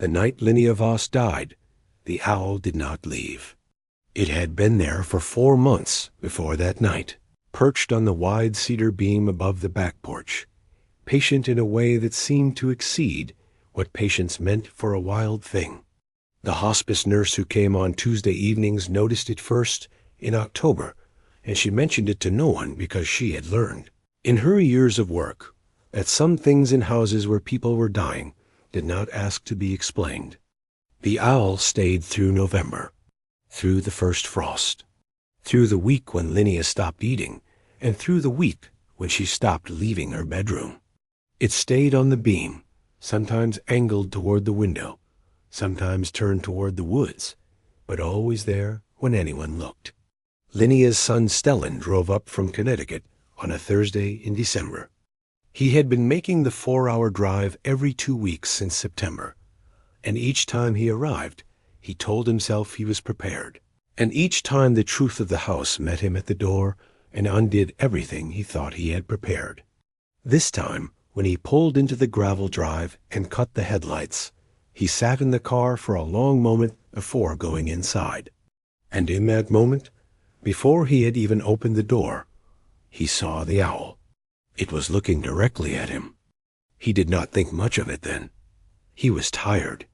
The night Linnea Voss died, the owl did not leave. It had been there for 4 months before that night, perched on the wide cedar beam above the back porch, patient in a way that seemed to exceed what patience meant for a wild thing. The hospice nurse who came on Tuesday evenings noticed it first in October, and she mentioned it to no one because she had learned, in her years of work, that some things in houses where people were dying did not ask to be explained. The owl stayed through November, through the first frost, through the week when Linnea stopped eating, and through the week when she stopped leaving her bedroom. It stayed on the beam, sometimes angled toward the window, sometimes turned toward the woods, but always there when anyone looked. Linnea's son Stellan drove up from Connecticut on a Thursday in December. He had been making the 4-hour drive every 2 weeks since September, and each time he arrived, he told himself he was prepared, and each time the truth of the house met him at the door and undid everything he thought he had prepared. This time, when he pulled into the gravel drive and cut the headlights, he sat in the car for a long moment before going inside. And in that moment, before he had even opened the door, he saw the owl. It was looking directly at him. He did not think much of it then. He was tired.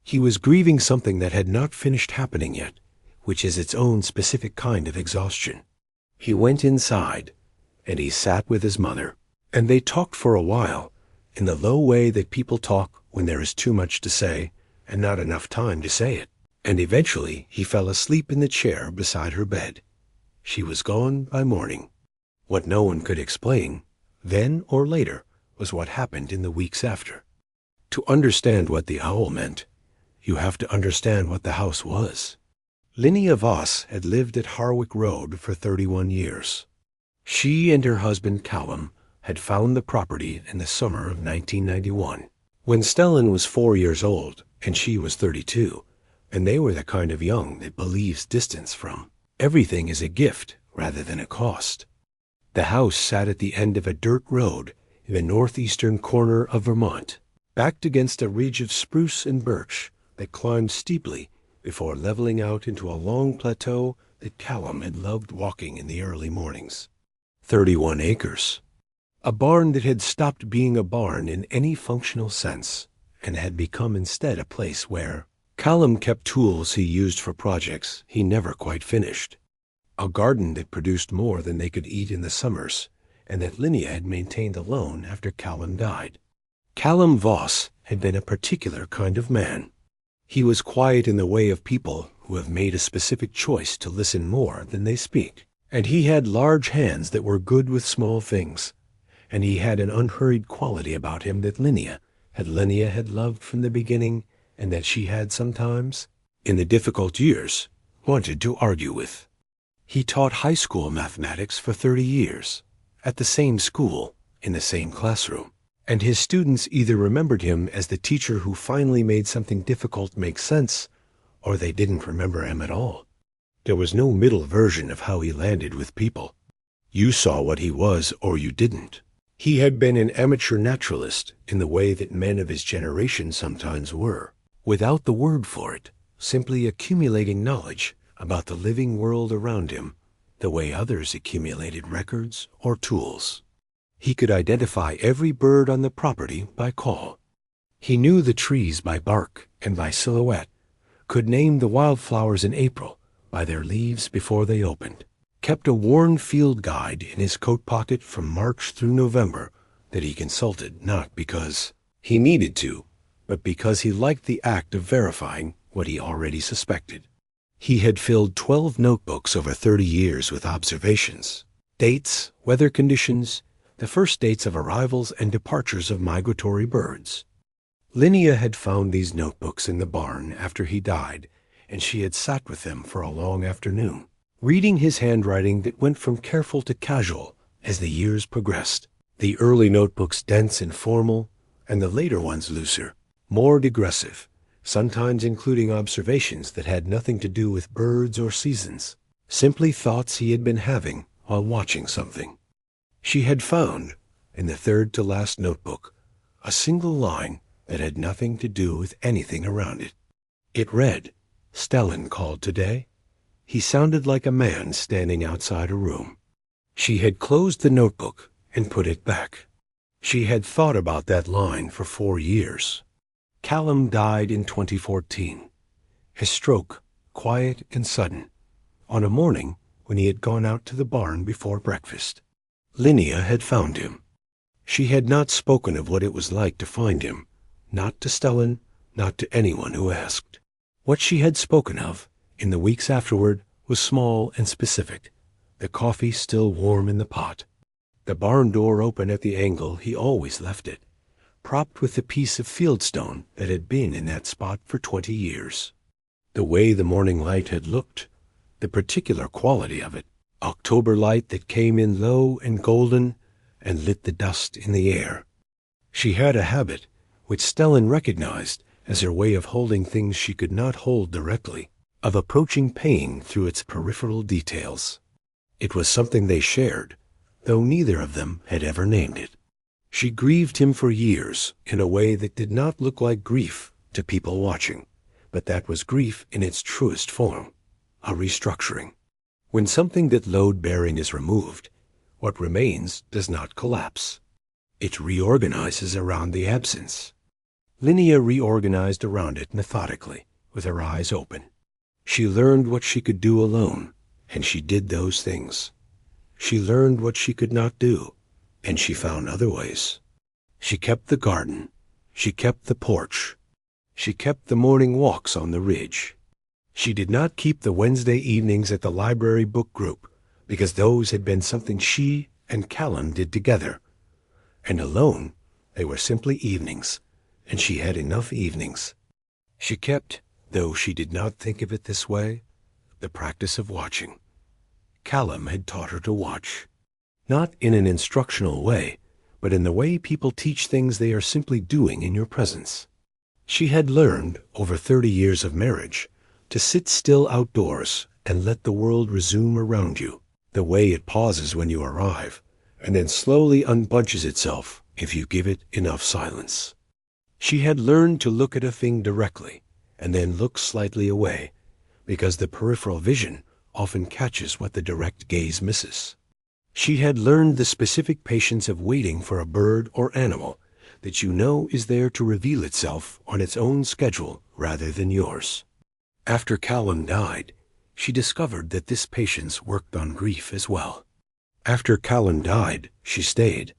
He was grieving something that had not finished happening yet, which is its own specific kind of exhaustion. He went inside, and he sat with his mother, and they talked for a while, in the low way that people talk when there is too much to say and not enough time to say it. And eventually he fell asleep in the chair beside her bed. She was gone by morning. What no one could explain, then or later, was what happened in the weeks after. To understand what the owl meant, you have to understand what the house was. Linnea Voss had lived at Harwick Road for 31 years. She and her husband Callum had found the property in the summer of 1991, when Stellan was 4 years old and she was 32, and they were the kind of young that believes distance from everything is a gift rather than a cost. The house sat at the end of a dirt road in the northeastern corner of Vermont, backed against a ridge of spruce and birch that climbed steeply before leveling out into a long plateau that Callum had loved walking in the early mornings. 31 acres. A barn that had stopped being a barn in any functional sense and had become instead a place where Callum kept tools he used for projects he never quite finished. A garden that produced more than they could eat in the summers, and that Linnea had maintained alone after Callum died. Callum Voss had been a particular kind of man. He was quiet in the way of people who have made a specific choice to listen more than they speak, and he had large hands that were good with small things, and he had an unhurried quality about him that Linnea had loved from the beginning, and that she had sometimes, in the difficult years, wanted to argue with. He taught high school mathematics for 30 years, at the same school, in the same classroom, and his students either remembered him as the teacher who finally made something difficult make sense, or they didn't remember him at all. There was no middle version of how he landed with people. You saw what he was or you didn't. He had been an amateur naturalist in the way that men of his generation sometimes were, without the word for it, simply accumulating knowledge about the living world around him, the way others accumulated records or tools. He could identify every bird on the property by call. He knew the trees by bark and by silhouette, could name the wildflowers in April by their leaves before they opened, kept a worn field guide in his coat pocket from March through November that he consulted not because he needed to, but because he liked the act of verifying what he already suspected. He had filled 12 notebooks over 30 years with observations, dates, weather conditions, the first dates of arrivals and departures of migratory birds. Linnea had found these notebooks in the barn after he died, and she had sat with them for a long afternoon, reading his handwriting that went from careful to casual as the years progressed, the early notebooks dense and formal, and the later ones looser, more digressive, sometimes including observations that had nothing to do with birds or seasons, simply thoughts he had been having while watching something. She had found, in the third to last notebook, a single line that had nothing to do with anything around it. It read, "Stellan called today." He sounded like a man standing outside a room. She had closed the notebook and put it back. She had thought about that line for 4 years. Callum died in 2014. A stroke, quiet and sudden, on a morning when he had gone out to the barn before breakfast. Linnea had found him. She had not spoken of what it was like to find him, not to Stellan, not to anyone who asked. What she had spoken of, in the weeks afterward, was small and specific, the coffee still warm in the pot, the barn door open at the angle he always left it, propped with the piece of fieldstone that had been in that spot for 20 years. The way the morning light had looked, the particular quality of it, October light that came in low and golden and lit the dust in the air. She had a habit, which Stellan recognized as her way of holding things she could not hold directly, of approaching pain through its peripheral details. It was something they shared, though neither of them had ever named it. She grieved him for years in a way that did not look like grief to people watching, but that was grief in its truest form, a restructuring. When something that load-bearing is removed, what remains does not collapse. It reorganizes around the absence. Linnea reorganized around it methodically, with her eyes open. She learned what she could do alone, and she did those things. She learned what she could not do, and she found other ways. She kept the garden. She kept the porch. She kept the morning walks on the ridge. She did not keep the Wednesday evenings at the library book group, because those had been something she and Callum did together. And alone, they were simply evenings, and she had enough evenings. She kept, though she did not think of it this way, the practice of watching. Callum had taught her to watch, not in an instructional way, but in the way people teach things they are simply doing in your presence. She had learned, over 30 years of marriage, to sit still outdoors and let the world resume around you, the way it pauses when you arrive, and then slowly unbunches itself if you give it enough silence. She had learned to look at a thing directly, and then look slightly away, because the peripheral vision often catches what the direct gaze misses. She had learned the specific patience of waiting for a bird or animal that you know is there to reveal itself on its own schedule rather than yours. After Callum died, she discovered that this patience worked on grief as well. After Callum died, she stayed.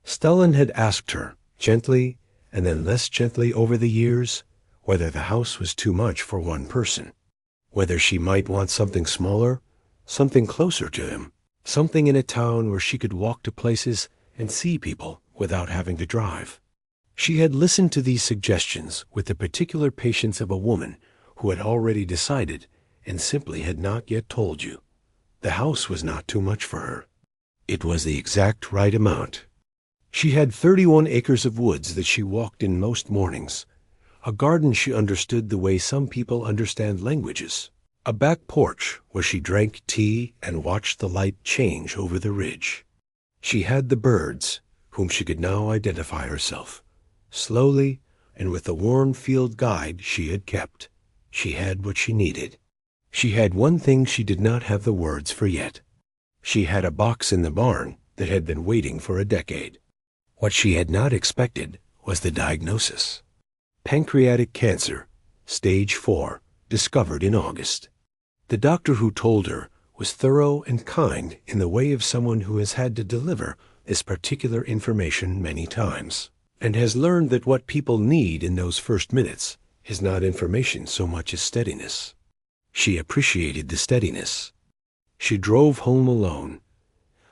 Stellan had asked her, gently and then less gently over the years, whether the house was too much for one person, whether she might want something smaller, something closer to him, something in a town where she could walk to places and see people without having to drive. She had listened to these suggestions with the particular patience of a woman who had already decided and simply had not yet told you. The house was not too much for her. It was the exact right amount. She had 31 acres of woods that she walked in most mornings, a garden she understood the way some people understand languages, a back porch where she drank tea and watched the light change over the ridge. She had the birds, whom she could now identify herself. Slowly, and with the warm field guide she had kept, she had what she needed. She had one thing she did not have the words for yet. She had a box in the barn that had been waiting for a decade. What she had not expected was the diagnosis. Pancreatic cancer, stage 4, discovered in August. The doctor who told her was thorough and kind in the way of someone who has had to deliver this particular information many times, and has learned that what people need in those first minutes is not information so much as steadiness. She appreciated the steadiness. She drove home alone.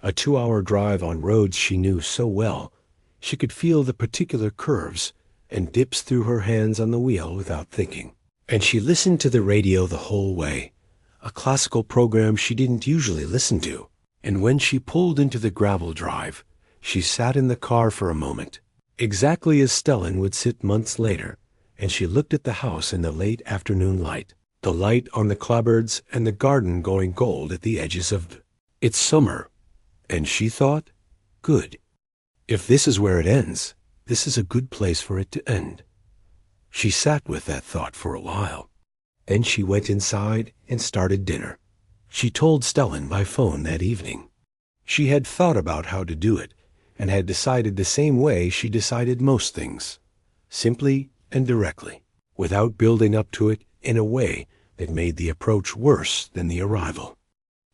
A 2-hour drive on roads she knew so well, she could feel the particular curves and dips through her hands on the wheel without thinking. And she listened to the radio the whole way, a classical program she didn't usually listen to. And when she pulled into the gravel drive, she sat in the car for a moment, exactly as Stellan would sit months later, and she looked at the house in the late afternoon light, the light on the clapboards and the garden going gold at the edges of it's summer. And she thought, good. If this is where it ends, this is a good place for it to end. She sat with that thought for a while. Then she went inside and started dinner. She told Stellan by phone that evening. She had thought about how to do it, and had decided the same way she decided most things, simply and directly, without building up to it in a way that made the approach worse than the arrival.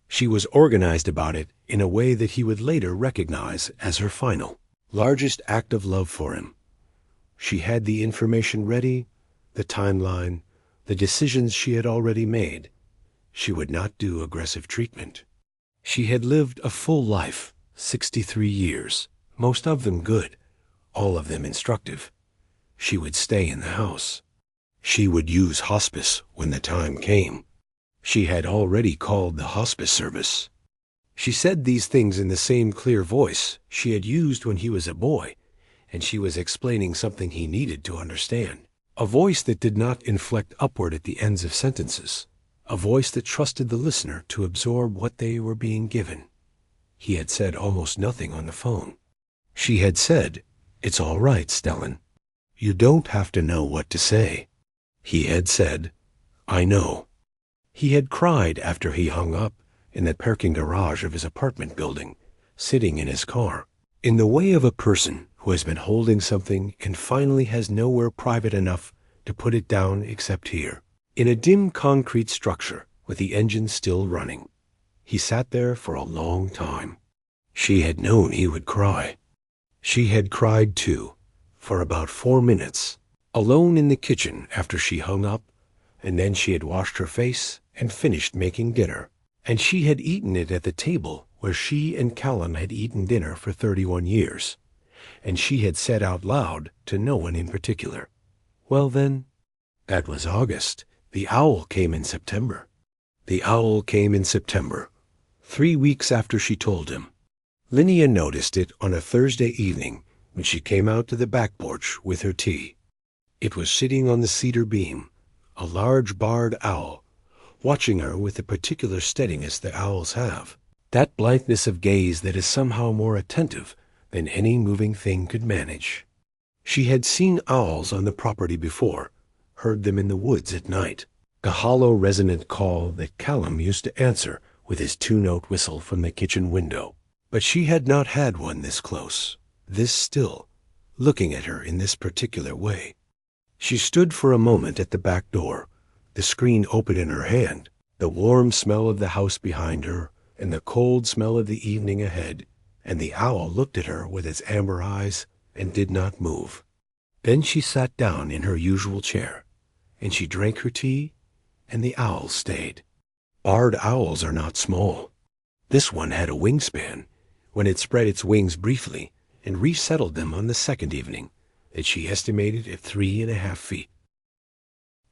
She was organized about it in a way that he would later recognize as her final, largest act of love for him. She had the information ready, the timeline, the decisions she had already made. She would not do aggressive treatment. She had lived a full life, 63 years, most of them good, all of them instructive. She would stay in the house. She would use hospice when the time came. She had already called the hospice service. She said these things in the same clear voice she had used when he was a boy, and she was explaining something he needed to understand. A voice that did not inflect upward at the ends of sentences. A voice that trusted the listener to absorb what they were being given. He had said almost nothing on the phone. She had said, "It's all right, Stellan. You don't have to know what to say." He had said, "I know." He had cried after he hung up in the parking garage of his apartment building, sitting in his car, in the way of a person who has been holding something and finally has nowhere private enough to put it down except here, in a dim concrete structure with the engine still running. He sat there for a long time. She had known he would cry. She had cried too, for about 4 minutes, alone in the kitchen after she hung up, and then she had washed her face and finished making dinner, and she had eaten it at the table where she and Callum had eaten dinner for 31 years, and she had said out loud to no one in particular, "Well then," that was August. The owl came in September. The owl came in September, 3 weeks after she told him. Linnea noticed it on a Thursday evening when she came out to the back porch with her tea. It was sitting on the cedar beam, a large barred owl, watching her with the particular steadiness that owls have, that blankness of gaze that is somehow more attentive than any moving thing could manage. She had seen owls on the property before, heard them in the woods at night, the hollow resonant call that Callum used to answer with his 2-note whistle from the kitchen window. But she had not had one this close, this still, looking at her in this particular way. She stood for a moment at the back door, the screen open in her hand, the warm smell of the house behind her, and the cold smell of the evening ahead, and the owl looked at her with its amber eyes and did not move. Then she sat down in her usual chair, and she drank her tea, and the owl stayed. Barred owls are not small. This one had a wingspan, when it spread its wings briefly and resettled them on the second evening, that she estimated at 3.5 feet.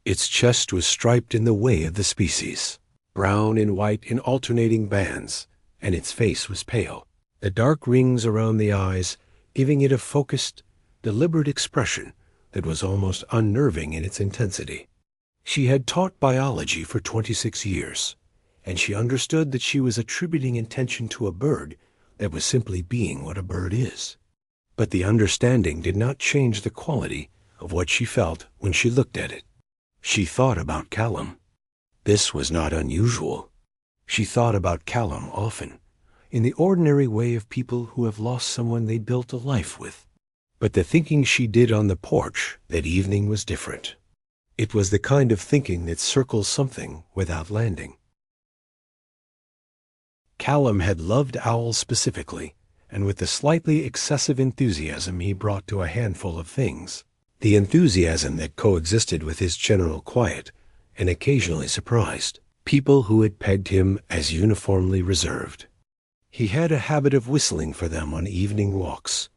Its chest was striped in the way of the species, brown and white in alternating bands, and its face was pale, the dark rings around the eyes giving it a focused, deliberate expression that was almost unnerving in its intensity. She had taught biology for 26 years, and she understood that she was attributing intention to a bird that was simply being what a bird is. But the understanding did not change the quality of what she felt when she looked at it. She thought about Callum. This was not unusual. She thought about Callum often, in the ordinary way of people who have lost someone they built a life with. But the thinking she did on the porch that evening was different. It was the kind of thinking that circles something without landing. Callum had loved owls specifically, and with the slightly excessive enthusiasm he brought to a handful of things, the enthusiasm that coexisted with his general quiet and occasionally surprised people who had pegged him as uniformly reserved. He had a habit of whistling for them on evening walks,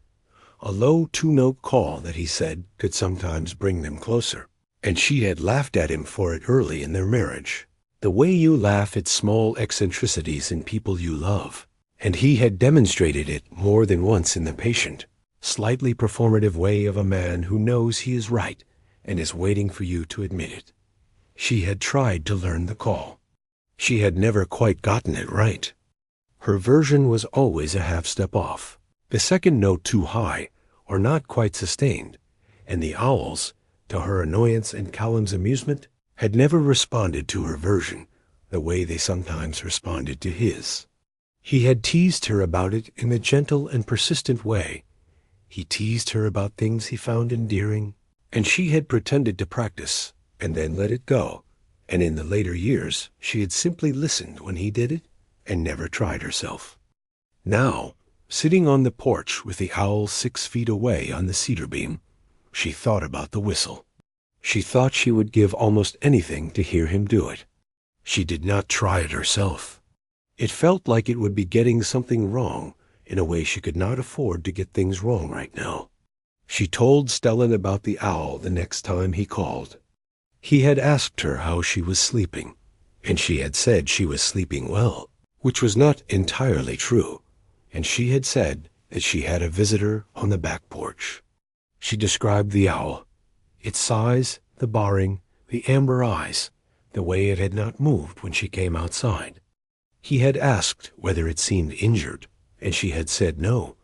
a low 2-note call that he said could sometimes bring them closer, and she had laughed at him for it early in their marriage, the way you laugh at small eccentricities in people you love, and he had demonstrated it more than once in the patient, slightly performative way of a man who knows he is right and is waiting for you to admit it. She had tried to learn the call. She had never quite gotten it right. Her version was always a half step off, the second note too high or not quite sustained, and the owl's to her annoyance and Callum's amusement, had never responded to her version the way they sometimes responded to his. He had teased her about it in a gentle and persistent way. He teased her about things he found endearing, and she had pretended to practice and then let it go, and in the later years she had simply listened when he did it and never tried herself. Now, sitting on the porch with the owl 6 feet away on the cedar beam, she thought about the whistle. She thought she would give almost anything to hear him do it. She did not try it herself. It felt like it would be getting something wrong in a way she could not afford to get things wrong right now. She told Stellan about the owl the next time he called. He had asked her how she was sleeping, and she had said she was sleeping well, which was not entirely true, and she had said that she had a visitor on the back porch. She described the owl, its size, the barring, the amber eyes, the way it had not moved when she came outside. He had asked whether it seemed injured, and she had said no.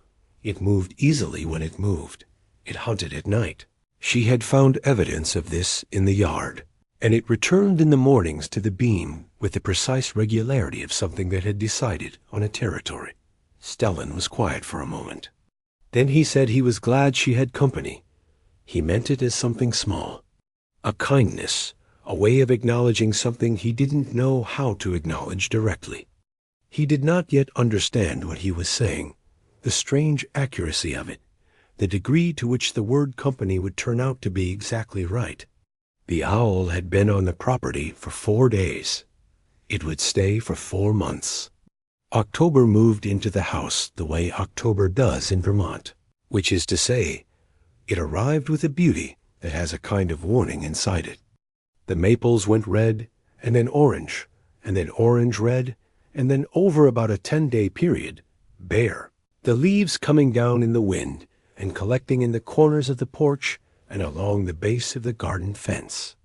It moved easily when it moved. It hunted at night. She had found evidence of this in the yard, and it returned in the mornings to the beam with the precise regularity of something that had decided on a territory. Stellan was quiet for a moment. Then he said he was glad she had company. He meant it as something small, a kindness, a way of acknowledging something he didn't know how to acknowledge directly. He did not yet understand what he was saying, the strange accuracy of it, the degree to which the word company would turn out to be exactly right. The owl had been on the property for 4 days. It would stay for 4 months. October moved into the house the way October does in Vermont, which is to say, it arrived with a beauty that has a kind of warning inside it. The maples went red, and then orange red, and then over about a 10-day period, bare, the leaves coming down in the wind and collecting in the corners of the porch and along the base of the garden fence.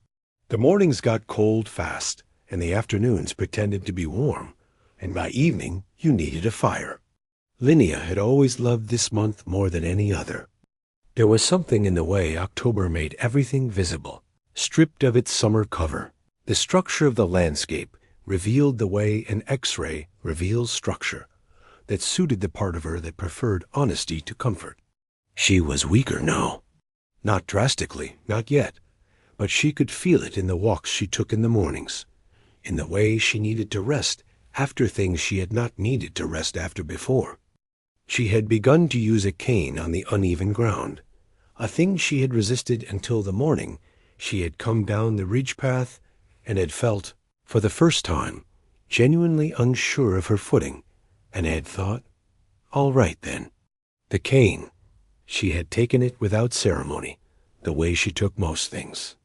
The mornings got cold fast, and the afternoons pretended to be warm, and by evening you needed a fire. Linnea had always loved this month more than any other. There was something in the way October made everything visible, stripped of its summer cover. The structure of the landscape revealed the way an X-ray reveals structure, that suited the part of her that preferred honesty to comfort. She was weaker now. Not drastically, not yet, but she could feel it in the walks she took in the mornings, in the way she needed to rest after things she had not needed to rest after before. She had begun to use a cane on the uneven ground, a thing she had resisted until the morning she had come down the ridge path and had felt, for the first time, genuinely unsure of her footing, and had thought, all right then. The cane. She had taken it without ceremony, the way she took most things.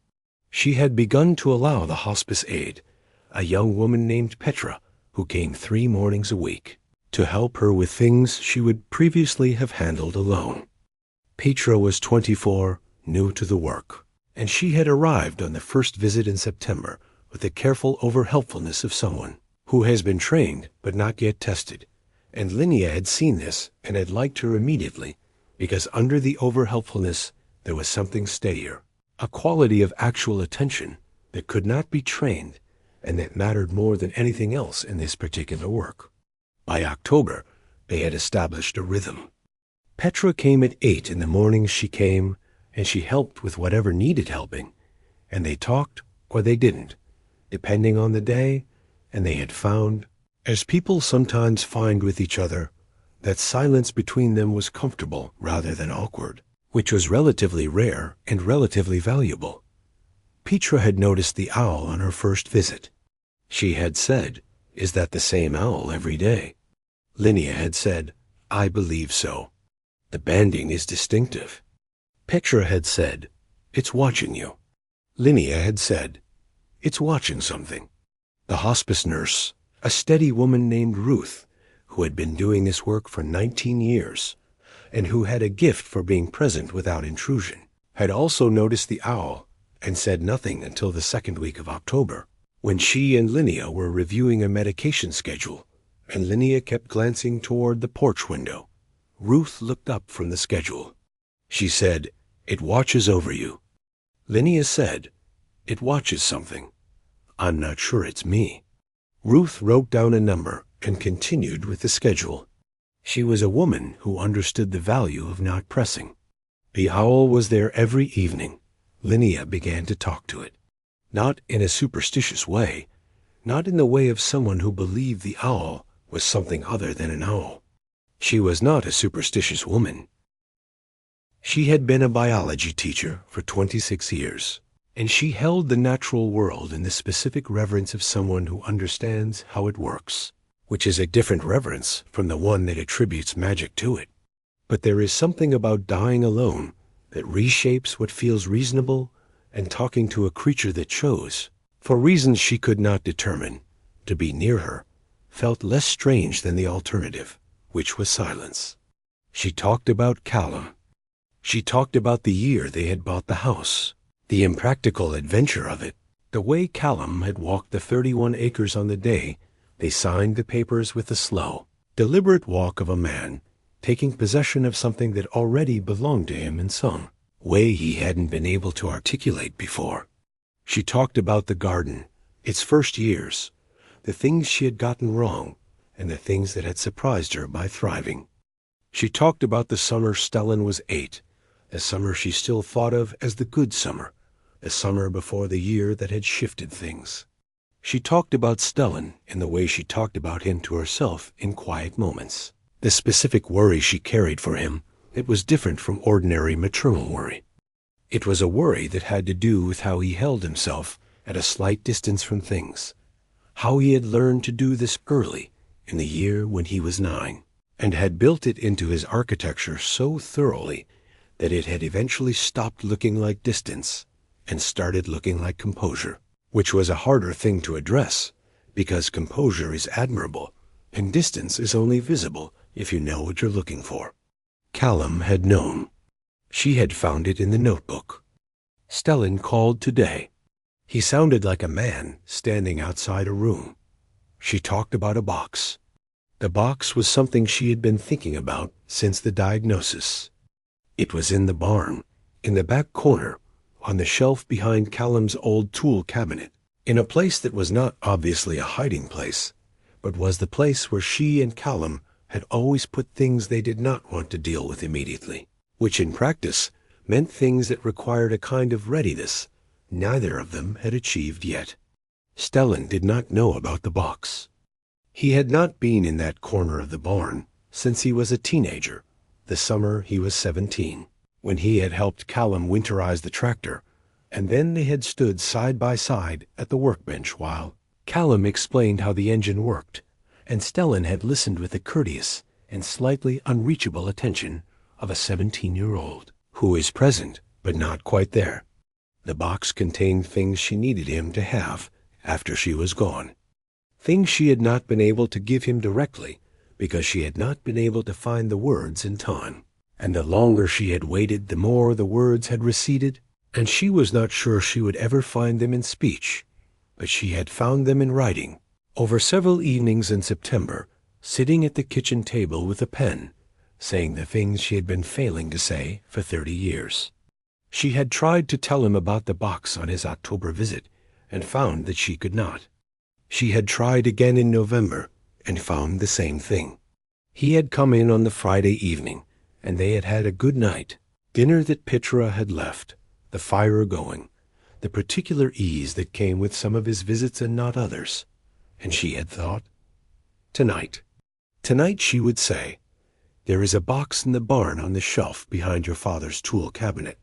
She had begun to allow the hospice aide, a young woman named Petra, who came 3 mornings a week, to help her with things she would previously have handled alone. Petra was 24, new to the work, and she had arrived on the first visit in September with the careful over-helpfulness of someone who has been trained but not yet tested, and Linnea had seen this and had liked her immediately, because under the over-helpfulness there was something steadier, a quality of actual attention that could not be trained and that mattered more than anything else in this particular work. By October, they had established a rhythm. Petra came at 8 in the mornings she came, and she helped with whatever needed helping, and they talked or they didn't, depending on the day, and they had found, as people sometimes find with each other, that silence between them was comfortable rather than awkward, which was relatively rare and relatively valuable. Petra had noticed the owl on her first visit. She had said, "Is that the same owl every day?" Linnea had said, "I believe so. The banding is distinctive." Petra had said, "It's watching you." Linnea had said, "It's watching something." The hospice nurse, a steady woman named Ruth, who had been doing this work for 19 years, and who had a gift for being present without intrusion, had also noticed the owl and said nothing until the 2nd week of October, when she and Linnea were reviewing a medication schedule, and Linnea kept glancing toward the porch window. Ruth looked up from the schedule. She said, "It watches over you." Linnea said, "It watches something. I'm not sure it's me." Ruth wrote down a number and continued with the schedule. She was a woman who understood the value of not pressing. The owl was there every evening. Linnea began to talk to it. Not in a superstitious way, not in the way of someone who believed the owl was something other than an owl. She was not a superstitious woman. She had been a biology teacher for 26 years, and she held the natural world in the specific reverence of someone who understands how it works, which is a different reverence from the one that attributes magic to it. But there is something about dying alone that reshapes what feels reasonable and talking to a creature that chose, for reasons she could not determine, to be near her, felt less strange than the alternative, which was silence. She talked about Callum. She talked about the year they had bought the house, the impractical adventure of it, the way Callum had walked the 31 acres on the day they signed the papers with the slow, deliberate walk of a man taking possession of something that already belonged to him in some way he hadn't been able to articulate before. She talked about the garden, its first years, the things she had gotten wrong, and the things that had surprised her by thriving. She talked about the summer Stellan was 8, a summer she still thought of as the good summer, a summer before the year that had shifted things. She talked about Stellan in the way she talked about him to herself in quiet moments. The specific worry she carried for him, it was different from ordinary maternal worry. It was a worry that had to do with how he held himself at a slight distance from things, how he had learned to do this early in the year when he was 9, and had built it into his architecture so thoroughly that it had eventually stopped looking like distance and started looking like composure, which was a harder thing to address because composure is admirable and distance is only visible if you know what you're looking for. Callum had known. She had found it in the notebook. Stellan called today. He sounded like a man standing outside a room. She talked about a box. The box was something she had been thinking about since the diagnosis. It was in the barn, in the back corner, on the shelf behind Callum's old tool cabinet, in a place that was not obviously a hiding place, but was the place where she and Callum had always put things they did not want to deal with immediately, which in practice meant things that required a kind of readiness neither of them had achieved yet. Stellan did not know about the box. He had not been in that corner of the barn since he was a teenager, the summer he was 17, when he had helped Callum winterize the tractor, and then they had stood side by side at the workbench while Callum explained how the engine worked, and Stellan had listened with the courteous and slightly unreachable attention of a 17-year-old who is present but not quite there. The box contained things she needed him to have after she was gone, things she had not been able to give him directly because she had not been able to find the words in time. And the longer she had waited, the more the words had receded, and she was not sure she would ever find them in speech, but she had found them in writing. Over several evenings in September, sitting at the kitchen table with a pen, saying the things she had been failing to say for 30 years. She had tried to tell him about the box on his October visit, and found that she could not. She had tried again in November, and found the same thing. He had come in on the Friday evening, and they had had a good night, dinner that Petra had left, the fire going, the particular ease that came with some of his visits and not others. And she had thought, tonight she would say, "There is a box in the barn on the shelf behind your father's tool cabinet.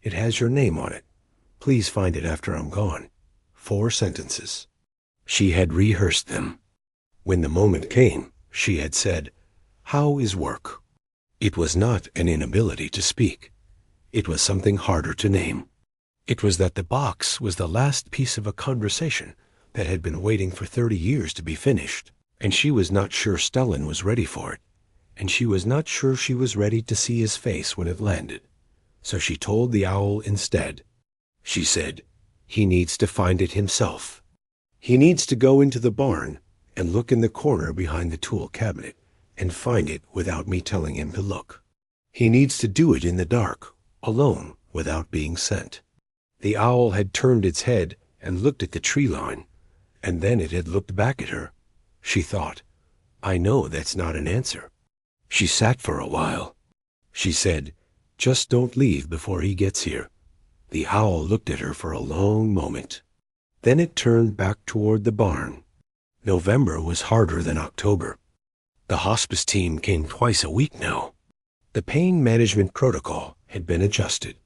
It has your name on it. Please find it after I'm gone." 4 sentences. She had rehearsed them. When the moment came, she had said, "How is work?" It was not an inability to speak. It was something harder to name. It was that the box was the last piece of a conversation that had been waiting for 30 years to be finished, and she was not sure Stellan was ready for it, and she was not sure she was ready to see his face when it landed. So she told the owl instead. She said, "He needs to find it himself. He needs to go into the barn and look in the corner behind the tool cabinet and find it without me telling him to look. He needs to do it in the dark, alone, without being sent. The owl had turned its head and looked at the tree line, and then it had looked back at her. She thought, I know that's not an answer. She sat for a while. She said, just don't leave before he gets here. The owl looked at her for a long moment. Then it turned back toward the barn. November was harder than October. The hospice team came twice a week now. The pain management protocol had been adjusted.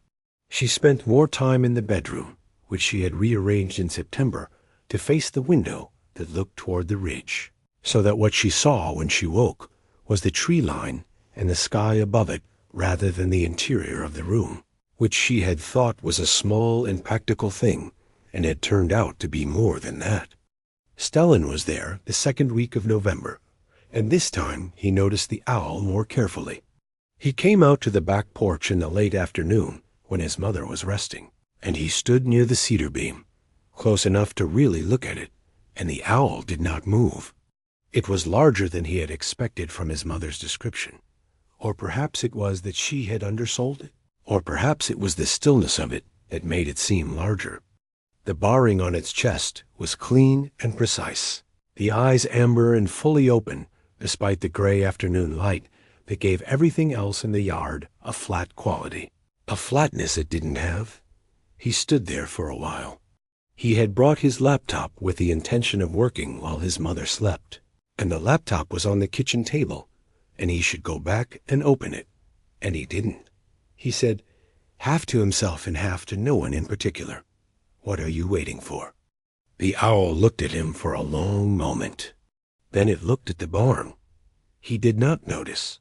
She spent more time in the bedroom, which she had rearranged in September to face the window that looked toward the ridge, so that what she saw when she woke was the tree line and the sky above it rather than the interior of the room, which she had thought was a small and practical thing and had turned out to be more than that. Stellan was there the second week of November, and this time he noticed the owl more carefully. He came out to the back porch in the late afternoon when his mother was resting, and he stood near the cedar beam, close enough to really look at it, and the owl did not move. It was larger than he had expected from his mother's description. Or perhaps it was that she had undersold it. Or perhaps it was the stillness of it that made it seem larger. The barring on its chest was clean and precise, the eyes amber and fully open, despite the gray afternoon light that gave everything else in the yard a flat quality, a flatness it didn't have. He stood there for a while. He had brought his laptop with the intention of working while his mother slept, and the laptop was on the kitchen table, and he should go back and open it, and he didn't. He said, half to himself and half to no one in particular, "What are you waiting for?" The owl looked at him for a long moment. Then it looked at the barn. He did not notice.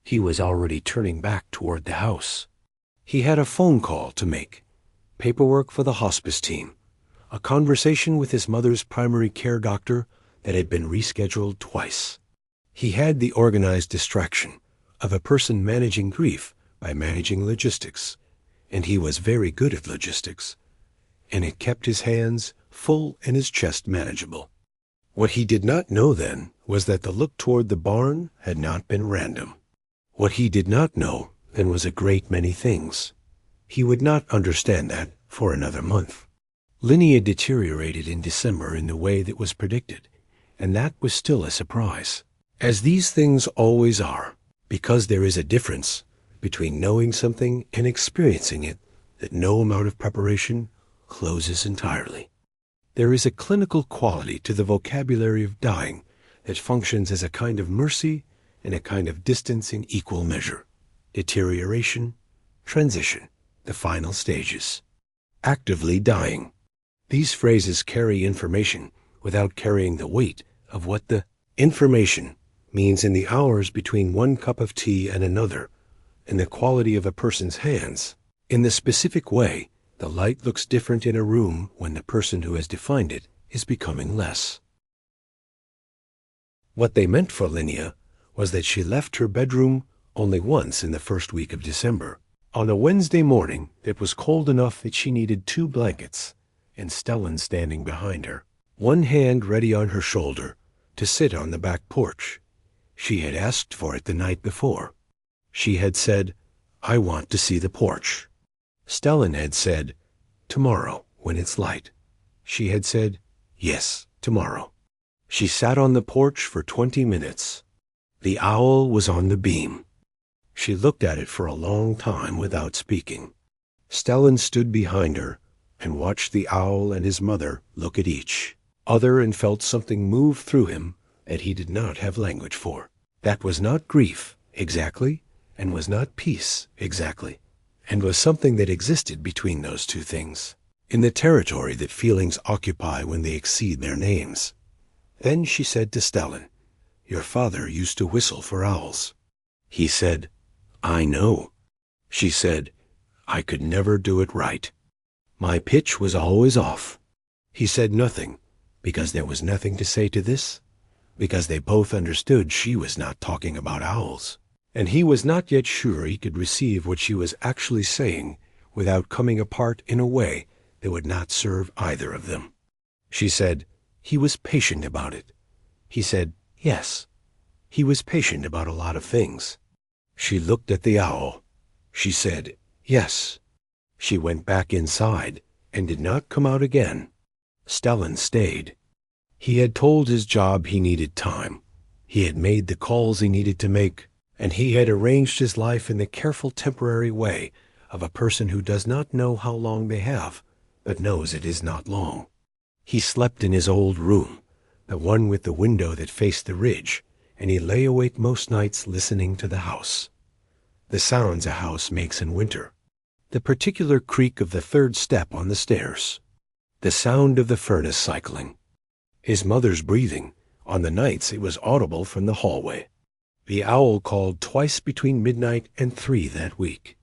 He was already turning back toward the house. He had a phone call to make, paperwork for the hospice team, a conversation with his mother's primary care doctor that had been rescheduled twice. He had the organized distraction of a person managing grief by managing logistics, and he was very good at logistics, and it kept his hands full and his chest manageable. What he did not know then was that the look toward the barn had not been random. What he did not know then was a great many things. He would not understand that for another month. Linnea deteriorated in December in the way that was predicted, and that was still a surprise, as these things always are, because there is a difference between knowing something and experiencing it that no amount of preparation closes entirely. There is a clinical quality to the vocabulary of dying that functions as a kind of mercy and a kind of distance in equal measure. Deterioration, transition, the final stages. Actively dying. These phrases carry information without carrying the weight of what the information means in the hours between one cup of tea and another, and the quality of a person's hands. In the specific way, the light looks different in a room when the person who has defined it is becoming less. What they meant for Linnea was that she left her bedroom only once in the first week of December, on a Wednesday morning that was cold enough that she needed 2 blankets, and Stellan standing behind her, one hand ready on her shoulder, to sit on the back porch. She had asked for it the night before. She had said, "I want to see the porch." Stellan had said, "Tomorrow, when it's light." She had said, "Yes, tomorrow." She sat on the porch for 20 minutes. The owl was on the beam. She looked at it for a long time without speaking. Stellan stood behind her and watched the owl and his mother look at each other and felt something move through him that he did not have language for. That was not grief, exactly, and was not peace, exactly, and was something that existed between those two things, in the territory that feelings occupy when they exceed their names. Then she said to Stellan, "Your father used to whistle for owls." He said, "I know." She said, "I could never do it right. My pitch was always off." He said nothing, because there was nothing to say to this, because they both understood she was not talking about owls, and he was not yet sure he could receive what she was actually saying without coming apart in a way that would not serve either of them. She said, "He was patient about it." He said, "Yes, he was patient about a lot of things." She looked at the owl. She said, "Yes." She went back inside and did not come out again. Stellan stayed. He had told his job he needed time. He had made the calls he needed to make, and he had arranged his life in the careful temporary way of a person who does not know how long they have, but knows it is not long. He slept in his old room, the one with the window that faced the ridge, and he lay awake most nights listening to the house. The sounds a house makes in winter. The particular creak of the third step on the stairs. The sound of the furnace cycling. His mother's breathing. On the nights it was audible from the hallway. The owl called twice between midnight and 3 that week.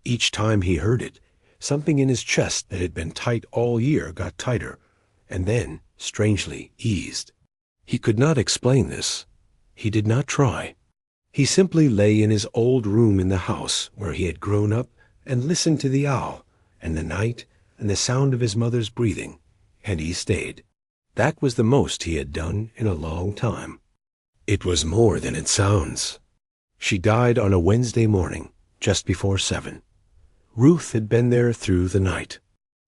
Each time he heard it, something in his chest that had been tight all year got tighter, and then, strangely, eased. He could not explain this. He did not try. He simply lay in his old room in the house where he had grown up and listened to the owl, and the night, and the sound of his mother's breathing, and he stayed. That was the most he had done in a long time. It was more than it sounds. She died on a Wednesday morning, just before 7. Ruth had been there through the night.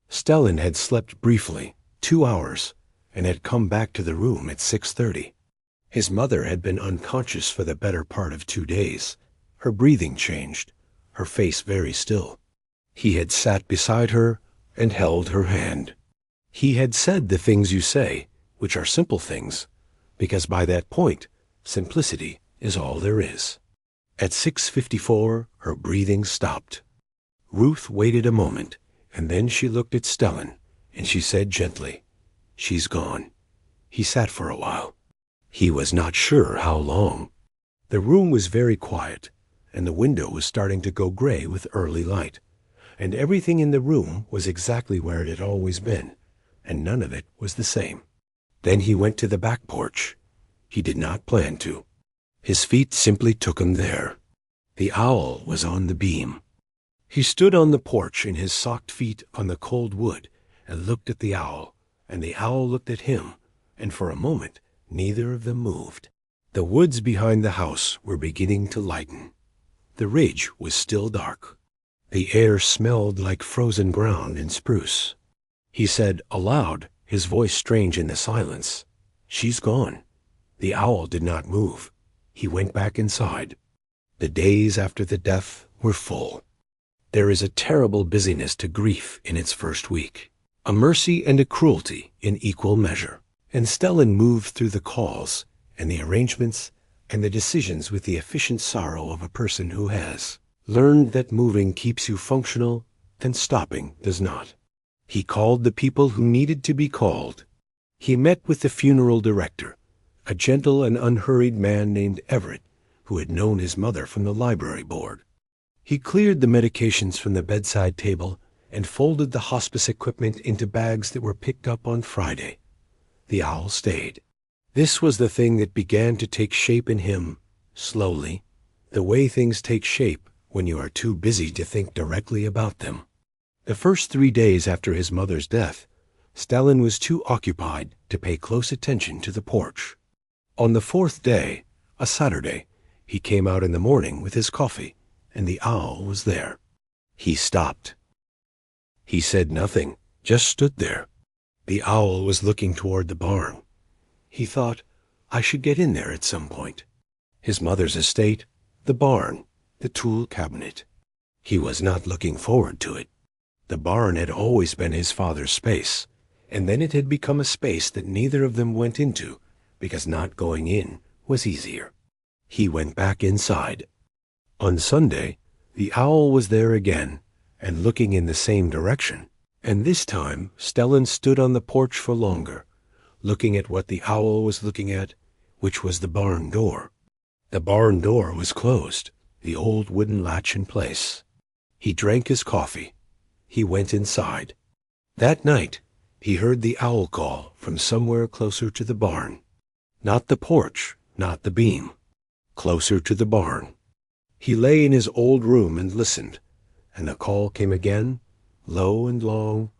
Stellan had slept briefly, 2 hours, and had come back to the room at 6:30. His mother had been unconscious for the better part of 2 days. Her breathing changed, her face very still. He had sat beside her and held her hand. He had said the things you say, which are simple things, because by that point, simplicity is all there is. At 6:54, her breathing stopped. Ruth waited a moment, and then she looked at Stellan, and she said gently, "She's gone." He sat for a while. He was not sure how long. The room was very quiet, and the window was starting to go gray with early light, and everything in the room was exactly where it had always been, and none of it was the same. Then he went to the back porch. He did not plan to. His feet simply took him there. The owl was on the beam. He stood on the porch in his socked feet on the cold wood and looked at the owl, and the owl looked at him, and for a moment neither of them moved. The woods behind the house were beginning to lighten. The ridge was still dark. The air smelled like frozen ground and spruce. He said aloud, his voice strange in the silence, "She's gone." The owl did not move. He went back inside. The days after the death were full. There is a terrible busyness to grief in its first week, a mercy and a cruelty in equal measure. And Stellan moved through the calls and the arrangements and the decisions with the efficient sorrow of a person who has learned that moving keeps you functional and stopping does not. He called the people who needed to be called. He met with the funeral director, a gentle and unhurried man named Everett, who had known his mother from the library board. He cleared the medications from the bedside table and folded the hospice equipment into bags that were picked up on Friday. The owl stayed. This was the thing that began to take shape in him, slowly, the way things take shape when you are too busy to think directly about them. The first 3 days after his mother's death, Stellan was too occupied to pay close attention to the porch. On the 4th day, a Saturday, he came out in the morning with his coffee, and the owl was there. He stopped. He said nothing, just stood there. The owl was looking toward the barn. He thought, I should get in there at some point. His mother's estate, the barn, the tool cabinet. He was not looking forward to it. The barn had always been his father's space, and then it had become a space that neither of them went into, because not going in was easier. He went back inside. On Sunday, the owl was there again, and looking in the same direction, and this time Stellan stood on the porch for longer, looking at what the owl was looking at, which was the barn door. The barn door was closed, the old wooden latch in place. He drank his coffee. He went inside. That night, he heard the owl call from somewhere closer to the barn. Not the porch, not the beam. Closer to the barn. He lay in his old room and listened, and the call came again, low and long,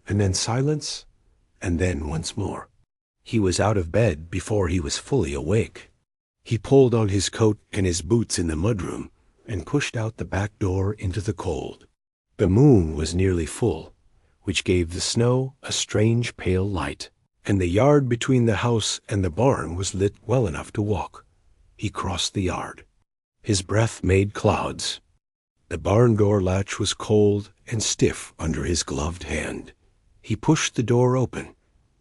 and then silence, and then once more. He was out of bed before he was fully awake. He pulled on his coat and his boots in the mudroom and pushed out the back door into the cold. The moon was nearly full, which gave the snow a strange pale light, and the yard between the house and the barn was lit well enough to walk. He crossed the yard. His breath made clouds. The barn door latch was cold and stiff under his gloved hand. He pushed the door open.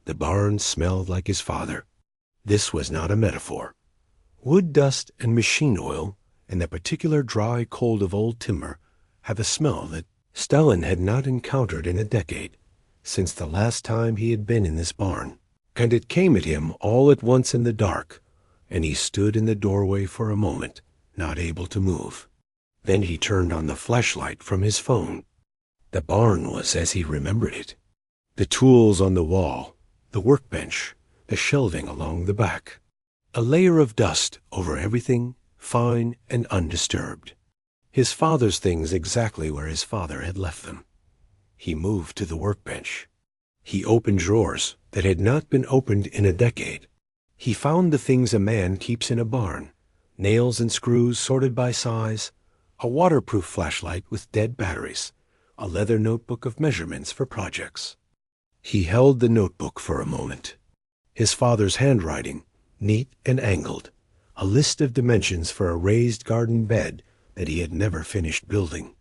The barn smelled like his father. This was not a metaphor. Wood dust and machine oil and the particular dry cold of old timber have a smell that Stellan had not encountered in a decade, since the last time he had been in this barn, and it came at him all at once in the dark, and he stood in the doorway for a moment, not able to move. Then he turned on the flashlight from his phone. The barn was as he remembered it. The tools on the wall, the workbench, the shelving along the back. A layer of dust over everything, fine and undisturbed. His father's things exactly where his father had left them. He moved to the workbench. He opened drawers that had not been opened in a decade. He found the things a man keeps in a barn, nails and screws sorted by size, a waterproof flashlight with dead batteries, a leather notebook of measurements for projects. He held the notebook for a moment. His father's handwriting, neat and angled, a list of dimensions for a raised garden bed that he had never finished building.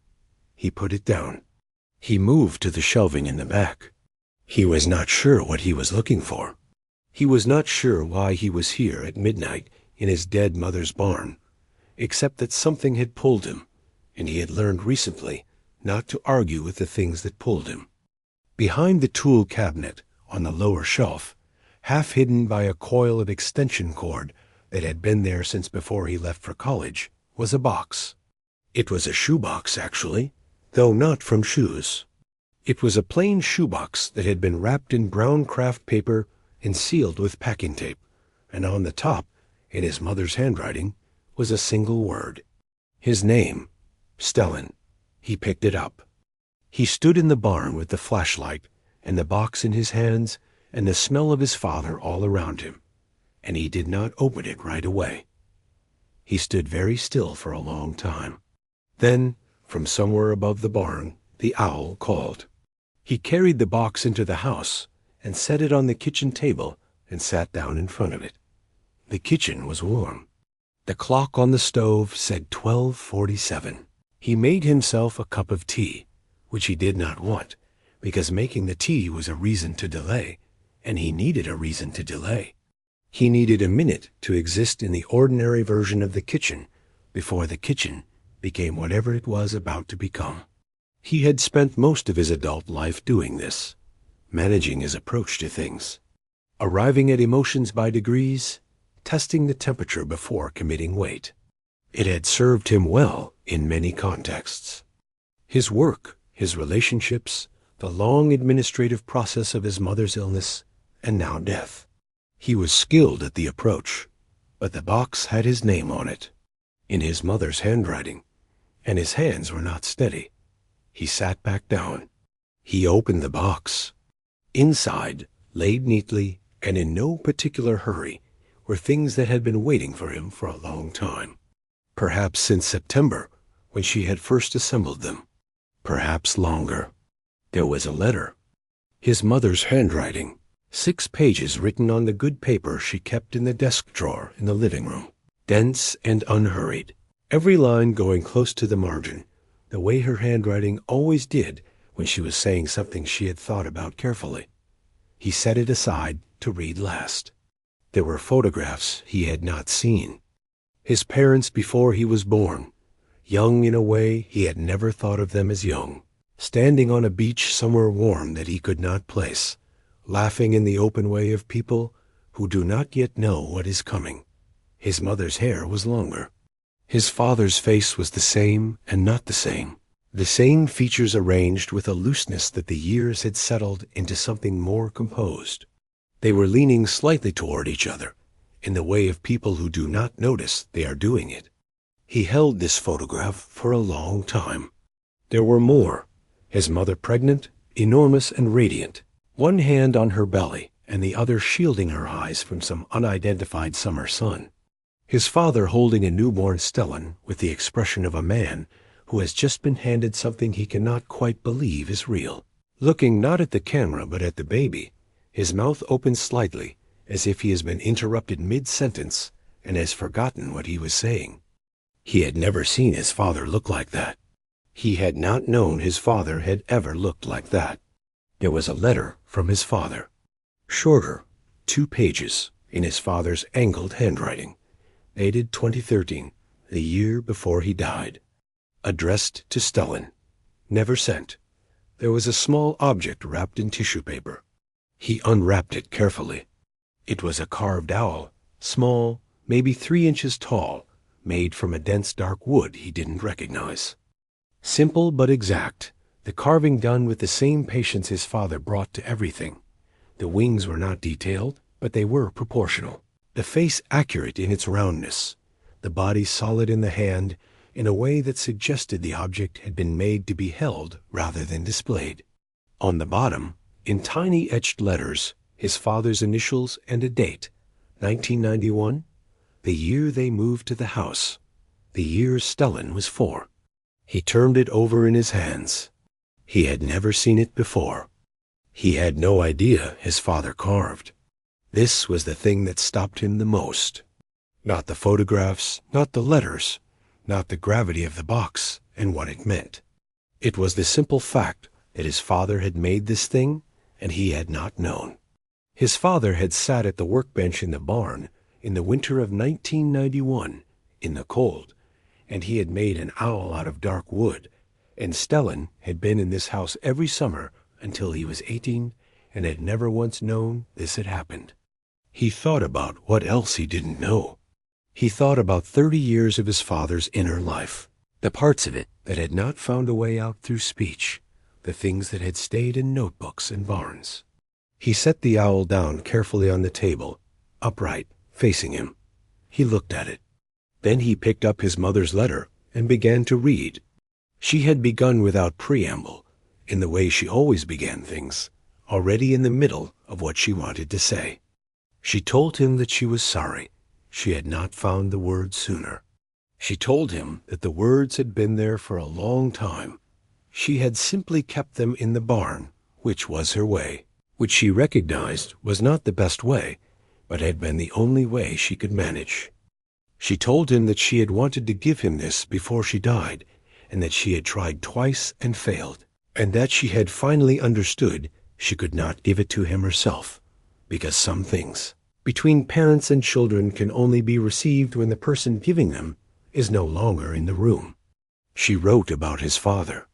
He put it down. He moved to the shelving in the back. He was not sure what he was looking for. He was not sure why he was here at midnight in his dead mother's barn, except that something had pulled him, and he had learned recently not to argue with the things that pulled him. Behind the tool cabinet, on the lower shelf, half hidden by a coil of extension cord that had been there since before he left for college, was a box. It was a shoebox, actually, though not from shoes. It was a plain shoebox that had been wrapped in brown craft paper and sealed with packing tape, and on the top, in his mother's handwriting, was a single word. His name, Stellan. He picked it up. He stood in the barn with the flashlight and the box in his hands and the smell of his father all around him, and he did not open it right away. He stood very still for a long time. Then, from somewhere above the barn, the owl called. He carried the box into the house and set it on the kitchen table and sat down in front of it. The kitchen was warm. The clock on the stove said 12:47. He made himself a cup of tea, which he did not want, because making the tea was a reason to delay, and he needed a reason to delay. He needed a minute to exist in the ordinary version of the kitchen before the kitchen became whatever it was about to become. He had spent most of his adult life doing this, managing his approach to things, arriving at emotions by degrees, testing the temperature before committing weight. It had served him well in many contexts. His work, his relationships, the long administrative process of his mother's illness, and now death. He was skilled at the approach, but the box had his name on it, in his mother's handwriting, and his hands were not steady. He sat back down. He opened the box. Inside, laid neatly and in no particular hurry, were things that had been waiting for him for a long time. Perhaps since September, when she had first assembled them. Perhaps longer. There was a letter. His mother's handwriting. 6 pages written on the good paper she kept in the desk drawer in the living room. Dense and unhurried. Every line going close to the margin, the way her handwriting always did when she was saying something she had thought about carefully. He set it aside to read last. There were photographs he had not seen. His parents before he was born, young in a way he had never thought of them as young, standing on a beach somewhere warm that he could not place, laughing in the open way of people who do not yet know what is coming. His mother's hair was longer. His father's face was the same and not the same features arranged with a looseness that the years had settled into something more composed. They were leaning slightly toward each other, in the way of people who do not notice they are doing it. He held this photograph for a long time. There were more. His mother pregnant, enormous and radiant, one hand on her belly and the other shielding her eyes from some unidentified summer sun. His father holding a newborn Stellan with the expression of a man who has just been handed something he cannot quite believe is real. looking not at the camera but at the baby. His mouth opened slightly, as if he has been interrupted mid-sentence and has forgotten what he was saying. He had never seen his father look like that. He had not known his father had ever looked like that. There was a letter from his father. Shorter, 2 pages, in his father's angled handwriting, dated 2013, the year before he died. Addressed to Stellan. Never sent. There was a small object wrapped in tissue paper. He unwrapped it carefully. It was a carved owl, small, maybe 3 inches tall, made from a dense dark wood he didn't recognize. Simple but exact, the carving done with the same patience his father brought to everything. The wings were not detailed, but they were proportional. The face accurate in its roundness, the body solid in the hand, in a way that suggested the object had been made to be held rather than displayed. On the bottom, in tiny etched letters, his father's initials and a date, 1991, the year they moved to the house, the year Stellan was 4. He turned it over in his hands. He had never seen it before. He had no idea his father carved. This was the thing that stopped him the most. Not the photographs, not the letters, not the gravity of the box and what it meant. It was the simple fact that his father had made this thing and he had not known. His father had sat at the workbench in the barn in the winter of 1991, in the cold, and he had made an owl out of dark wood, and Stellan had been in this house every summer until he was 18 and had never once known this had happened. He thought about what else he didn't know. He thought about 30 years of his father's inner life, the parts of it that had not found a way out through speech, the things that had stayed in notebooks and barns. He set the owl down carefully on the table, upright, facing him. He looked at it. Then he picked up his mother's letter and began to read. She had begun without preamble, in the way she always began things, already in the middle of what she wanted to say. She told him that she was sorry she had not found the words sooner. She told him that the words had been there for a long time. She had simply kept them in the barn, which was her way, which she recognized was not the best way, but had been the only way she could manage. She told him that she had wanted to give him this before she died, and that she had tried twice and failed, and that she had finally understood she could not give it to him herself, because some things between parents and children can only be received when the person giving them is no longer in the room. She wrote about his father.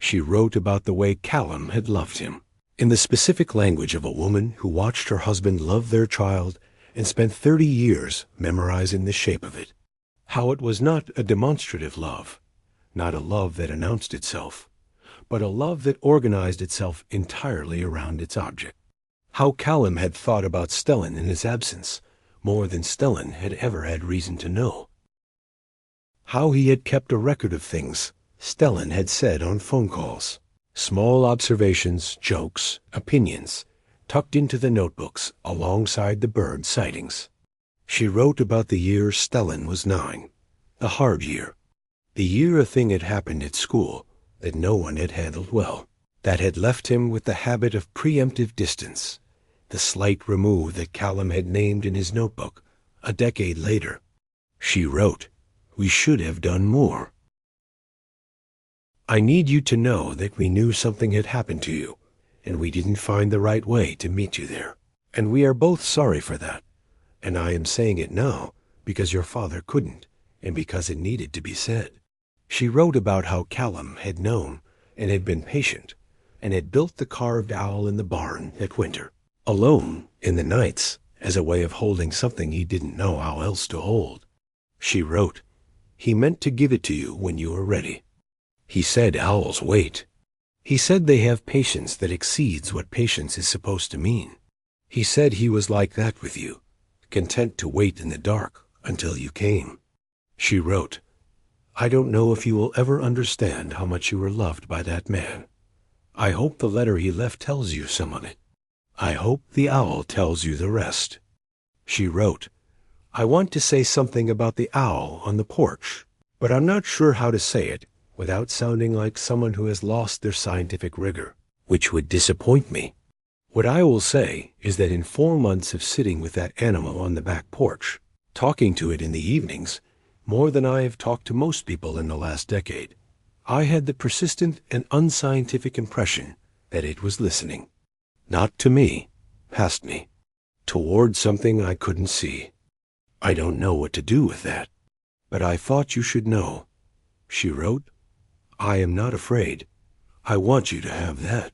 She wrote about the way Callum had loved him, in the specific language of a woman who watched her husband love their child and spent 30 years memorizing the shape of it. How it was not a demonstrative love, not a love that announced itself, but a love that organized itself entirely around its object. How Callum had thought about Stellan in his absence, more than Stellan had ever had reason to know. How he had kept a record of things Stellan had said on phone calls, small observations, jokes, opinions, tucked into the notebooks alongside the bird sightings. She wrote about the year Stellan was 9, the hard year, the year a thing had happened at school that no one had handled well, that had left him with the habit of preemptive distance, the slight remove that Callum had named in his notebook a decade later. She wrote, "We should have done more. I need you to know that we knew something had happened to you, and we didn't find the right way to meet you there. And we are both sorry for that. And I am saying it now because your father couldn't, and because it needed to be said." She wrote about how Callum had known and had been patient, and had built the carved owl in the barn that winter, alone in the nights, as a way of holding something he didn't know how else to hold. She wrote, "He meant to give it to you when you were ready. He said owls wait. He said they have patience that exceeds what patience is supposed to mean. He said he was like that with you, content to wait in the dark until you came." She wrote, "I don't know if you will ever understand how much you were loved by that man. I hope the letter he left tells you some of it. I hope the owl tells you the rest." She wrote, "I want to say something about the owl on the porch, but I'm not sure how to say it without sounding like someone who has lost their scientific rigor, which would disappoint me. What I will say is that in 4 months of sitting with that animal on the back porch, talking to it in the evenings, more than I have talked to most people in the last decade, I had the persistent and unscientific impression that it was listening. Not to me, past me, toward something I couldn't see. I don't know what to do with that, but I thought you should know. She wrote, I am not afraid. I want you to have that.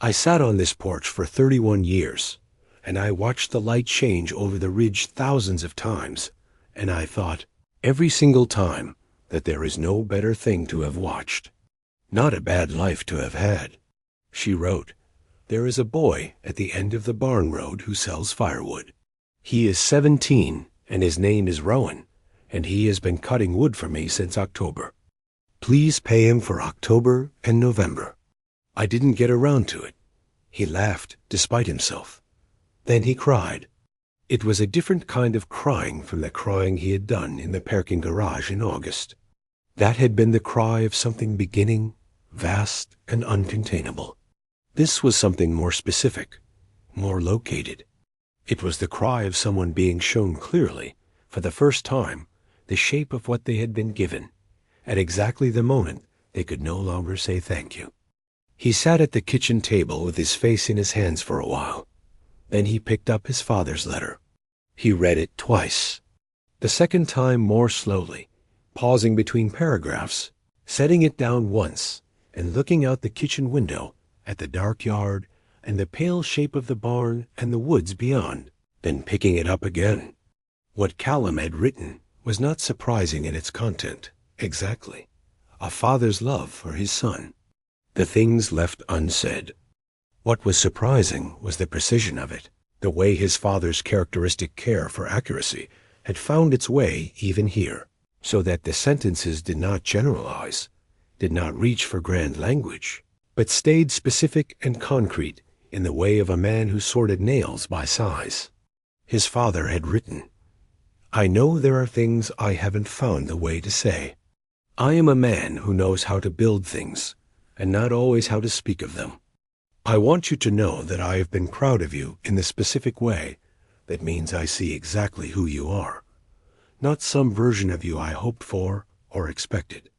I sat on this porch for 31 years, and I watched the light change over the ridge thousands of times, and I thought, every single time, that there is no better thing to have watched. Not a bad life to have had. She wrote, there is a boy at the end of the barn road who sells firewood. He is 17, and his name is Rowan, and he has been cutting wood for me since October. Please pay him for October and November. I didn't get around to it. He laughed despite himself. Then he cried. It was a different kind of crying from the crying he had done in the parking garage in August. That had been the cry of something beginning, vast and uncontainable. This was something more specific, more located. It was the cry of someone being shown clearly, for the first time, the shape of what they had been given, at exactly the moment they could no longer say thank you. He sat at the kitchen table with his face in his hands for a while. Then he picked up his father's letter. He read it twice. The second time more slowly, pausing between paragraphs, setting it down once, and looking out the kitchen window at the dark yard and the pale shape of the barn and the woods beyond, then picking it up again. What Callum had written was not surprising in its content, exactly. A father's love for his son. The things left unsaid. What was surprising was the precision of it, the way his father's characteristic care for accuracy had found its way even here, so that the sentences did not generalize, did not reach for grand language, but stayed specific and concrete in the way of a man who sorted nails by size. His father had written, I know there are things I haven't found the way to say. I am a man who knows how to build things, and not always how to speak of them. I want you to know that I have been proud of you in the specific way that means I see exactly who you are, not some version of you I hoped for or expected.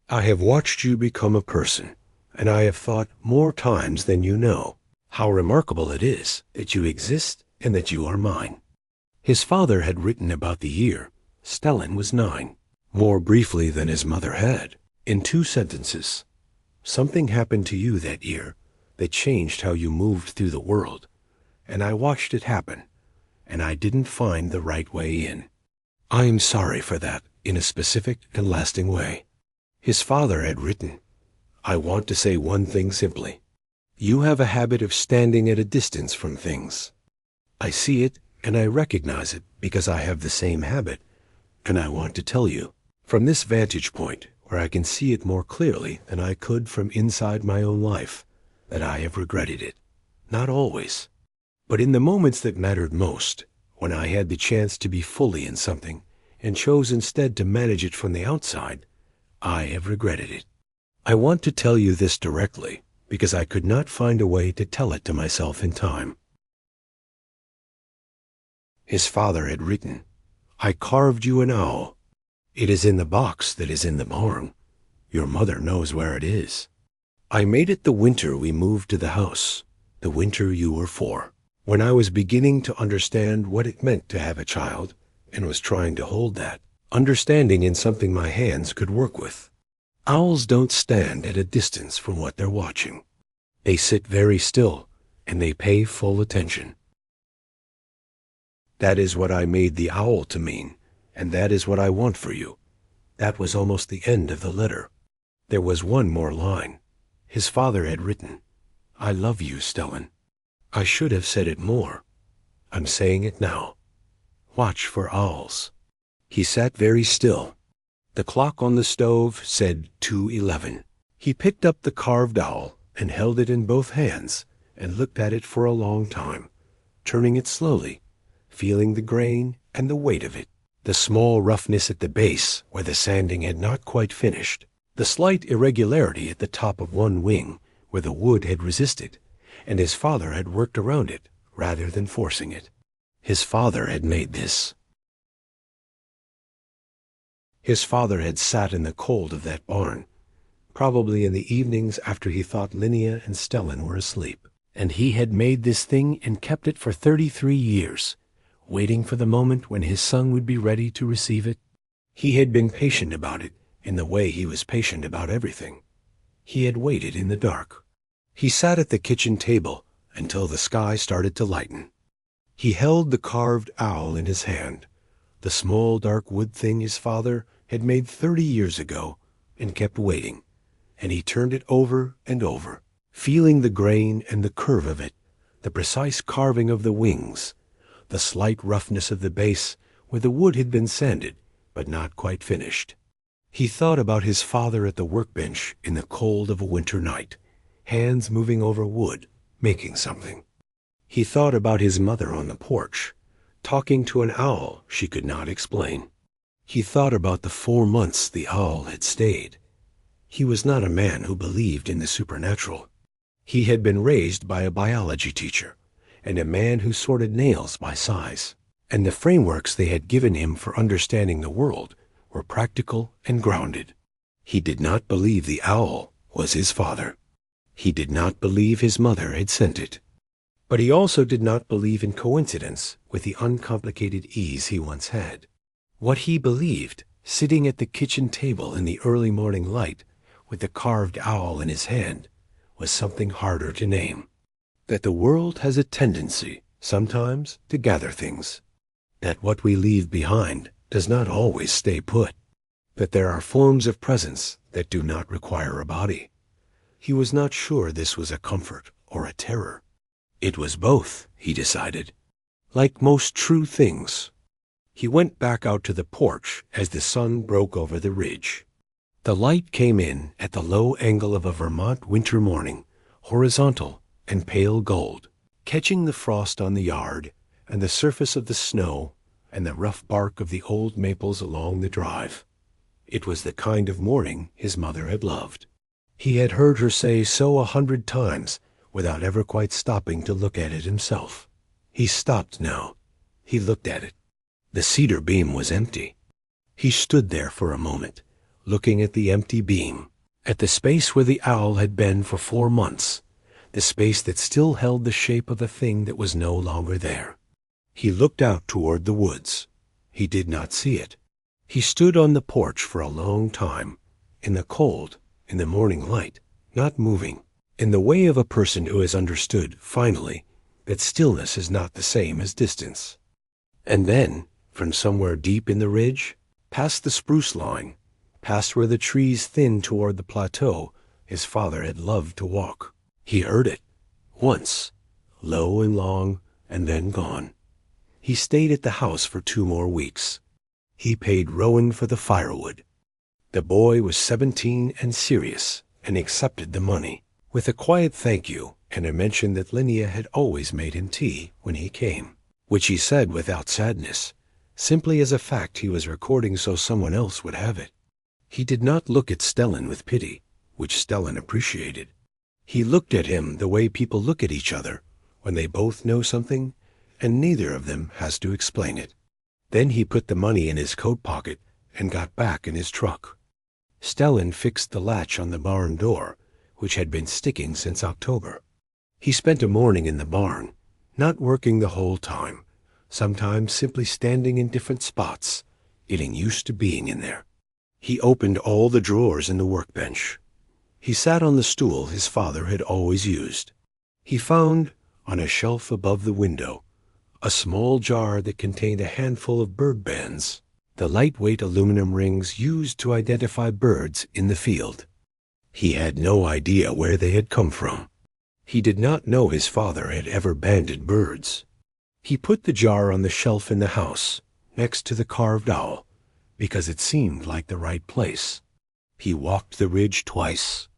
I have watched you become a person, and I have thought more times than you know how remarkable it is that you exist and that you are mine. His father had written about the year Stellan was 9, more briefly than his mother had, in 2 sentences. Something happened to you that year that changed how you moved through the world, and I watched it happen, and I didn't find the right way in. I am sorry for that in a specific and lasting way. His father had written, I want to say one thing simply. You have a habit of standing at a distance from things. I see it and I recognize it because I have the same habit, and I want to tell you, from this vantage point, where I can see it more clearly than I could from inside my own life, that I have regretted it. Not always, but in the moments that mattered most, when I had the chance to be fully in something and chose instead to manage it from the outside, I have regretted it. I want to tell you this directly because I could not find a way to tell it to myself in time. His father had written, I carved you an owl. It is in the box that is in the barn. Your mother knows where it is. I made it the winter we moved to the house, the winter you were 4, when I was beginning to understand what it meant to have a child and was trying to hold that, understanding in something my hands could work with. Owls don't stand at a distance from what they're watching. They sit very still and they pay full attention. That is what I made the owl to mean. And that is what I want for you. That was almost the end of the letter. There was one more line. His father had written, I love you, Stellan. I should have said it more. I'm saying it now. Watch for owls. He sat very still. The clock on the stove said 2:11. He picked up the carved owl and held it in both hands and looked at it for a long time, turning it slowly, feeling the grain and the weight of it. The small roughness at the base, where the sanding had not quite finished, The slight irregularity at the top of one wing, where the wood had resisted, and his father had worked around it rather than forcing it. His father had made this. His father had sat in the cold of that barn, probably in the evenings after he thought Linnea and Stellan were asleep. And he had made this thing and kept it for 33 years, waiting for the moment when his son would be ready to receive it. He had been patient about it in the way he was patient about everything. He had waited in the dark. He sat at the kitchen table until the sky started to lighten. He held the carved owl in his hand, the small dark wood thing his father had made 30 years ago, and kept waiting, and he turned it over and over, feeling the grain and the curve of it, the precise carving of the wings, the slight roughness of the base where the wood had been sanded but not quite finished. He thought about his father at the workbench in the cold of a winter night, hands moving over wood, making something. He thought about his mother on the porch, talking to an owl she could not explain. He thought about the 4 months the owl had stayed. He was not a man who believed in the supernatural. He had been raised by a biology teacher and a man who sorted nails by size, and the frameworks they had given him for understanding the world were practical and grounded. He did not believe the owl was his father. He did not believe his mother had sent it. But he also did not believe in coincidence with the uncomplicated ease he once had. What he believed, sitting at the kitchen table in the early morning light with the carved owl in his hand, was something harder to name. That the world has a tendency, sometimes, to gather things. That what we leave behind does not always stay put. That there are forms of presence that do not require a body. He was not sure this was a comfort or a terror. It was both, he decided. Like most true things. He went back out to the porch as the sun broke over the ridge. The light came in at the low angle of a Vermont winter morning, horizontal and pale gold, catching the frost on the yard and the surface of the snow and the rough bark of the old maples along the drive. It was the kind of morning his mother had loved. He had heard her say so 100 times without ever quite stopping to look at it himself. He stopped now. He looked at it. The cedar beam was empty. He stood there for a moment, looking at the empty beam, at the space where the owl had been for 4 months, the space that still held the shape of a thing that was no longer there. He looked out toward the woods. He did not see it. He stood on the porch for a long time, in the cold, in the morning light, not moving, in the way of a person who has understood, finally, that stillness is not the same as distance. And then, from somewhere deep in the ridge, past the spruce line, past where the trees thinned toward the plateau his father had loved to walk, he heard it, once, low and long, and then gone. He stayed at the house for 2 more weeks. He paid Rowan for the firewood. The boy was 17 and serious, and accepted the money, with a quiet thank you and a mention that Linnea had always made him tea when he came, which he said without sadness, simply as a fact he was recording so someone else would have it. He did not look at Stellan with pity, which Stellan appreciated. He looked at him the way people look at each other when they both know something and neither of them has to explain it. Then he put the money in his coat pocket and got back in his truck. Stellan fixed the latch on the barn door, which had been sticking since October. He spent a morning in the barn, not working the whole time, sometimes simply standing in different spots, getting used to being in there. He opened all the drawers in the workbench. He sat on the stool his father had always used. He found, on a shelf above the window, a small jar that contained a handful of bird bands, the lightweight aluminum rings used to identify birds in the field. He had no idea where they had come from. He did not know his father had ever banded birds. He put the jar on the shelf in the house, next to the carved owl, because it seemed like the right place. He walked the ridge twice,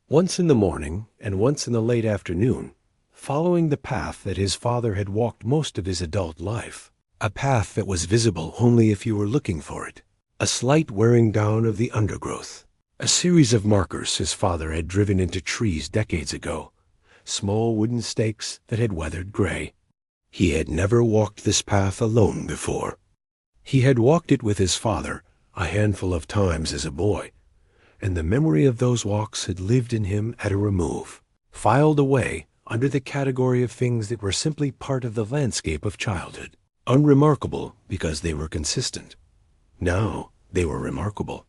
once in the morning and once in the late afternoon, following the path that his father had walked most of his adult life, a path that was visible only if you were looking for it, a slight wearing down of the undergrowth, A series of markers his father had driven into trees decades ago, small wooden stakes that had weathered gray. He had never walked this path alone before. He had walked it with his father a handful of times as a boy, and the memory of those walks had lived in him at a remove, filed away under the category of things that were simply part of the landscape of childhood, unremarkable because they were consistent. Now they were remarkable.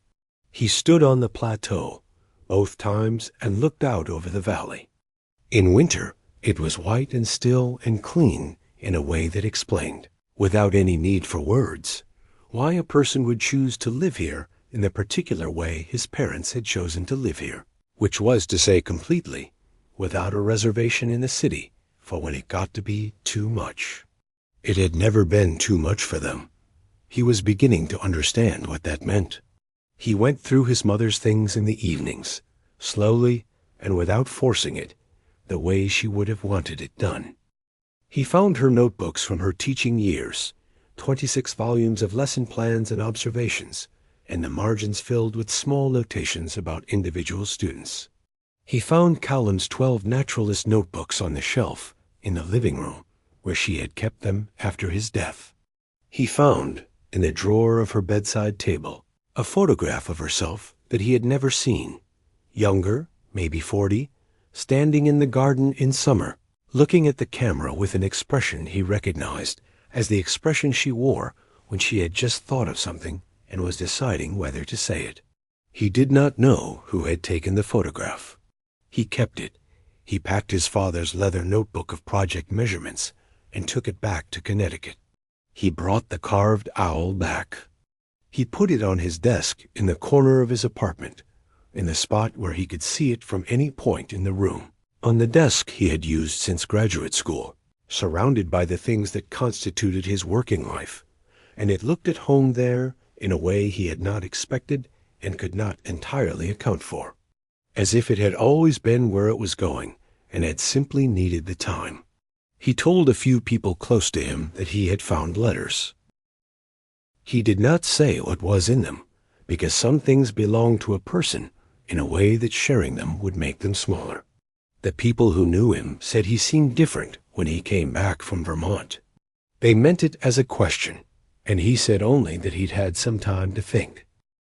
He stood on the plateau both times and looked out over the valley. In winter, it was white and still and clean in a way that explained, without any need for words, why a person would choose to live here in the particular way his parents had chosen to live here, which was to say completely, without a reservation in the city for when it got to be too much. It had never been too much for them. He was beginning to understand what that meant. He went through his mother's things in the evenings, slowly and without forcing it, the way she would have wanted it done. He found her notebooks from her teaching years, 26 volumes of lesson plans and observations, and the margins filled with small notations about individual students. He found Cowlin's 12 naturalist notebooks on the shelf in the living room, where she had kept them after his death. He found, in the drawer of her bedside table, a photograph of herself that he had never seen, younger, maybe 40, standing in the garden in summer, looking at the camera with an expression he recognized as the expression she wore when she had just thought of something and was deciding whether to say it. He did not know who had taken the photograph. He kept it. He packed his father's leather notebook of project measurements and took it back to Connecticut. He brought the carved owl back. He put it on his desk in the corner of his apartment, in the spot where he could see it from any point in the room, on the desk he had used since graduate school, surrounded by the things that constituted his working life, and it looked at home there in a way he had not expected and could not entirely account for, as if it had always been where it was going and had simply needed the time. He told a few people close to him that he had found letters. He did not say what was in them, because some things belonged to a person in a way that sharing them would make them smaller. The people who knew him said he seemed different when he came back from Vermont. They meant it as a question, and he said only that he'd had some time to think.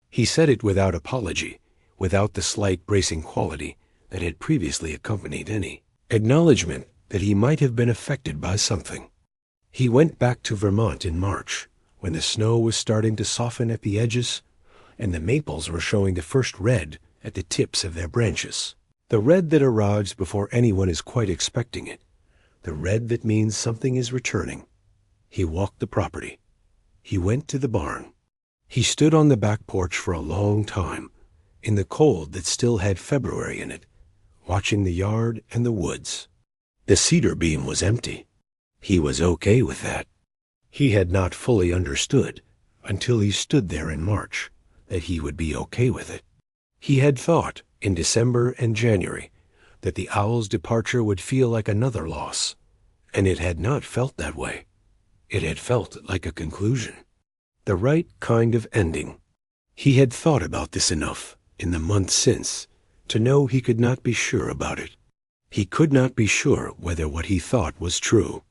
He said it without apology, without the slight bracing quality that had previously accompanied any acknowledgment that he might have been affected by something. He went back to Vermont in March, when the snow was starting to soften at the edges, and the maples were showing the first red at the tips of their branches. The red that arrives before anyone is quite expecting it. The red that means something is returning. He walked the property. He went to the barn. He stood on the back porch for a long time, in the cold that still had February in it, watching the yard and the woods. The cedar beam was empty. He was okay with that. He had not fully understood, until he stood there in March, that he would be okay with it. He had thought, in December and January, that the owl's departure would feel like another loss, and it had not felt that way. It had felt like a conclusion, the right kind of ending. He had thought about this enough in the months since to know he could not be sure about it. He could not be sure whether what he thought was true.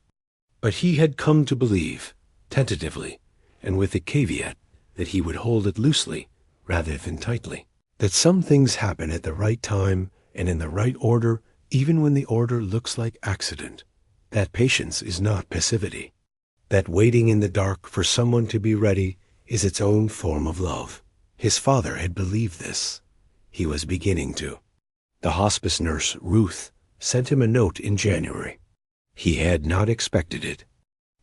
But he had come to believe, tentatively, and with the caveat that he would hold it loosely rather than tightly, that some things happen at the right time and in the right order even when the order looks like accident, that patience is not passivity, that waiting in the dark for someone to be ready is its own form of love. His father had believed this. He was beginning to. The hospice nurse, Ruth, sent him a note in January. He had not expected it.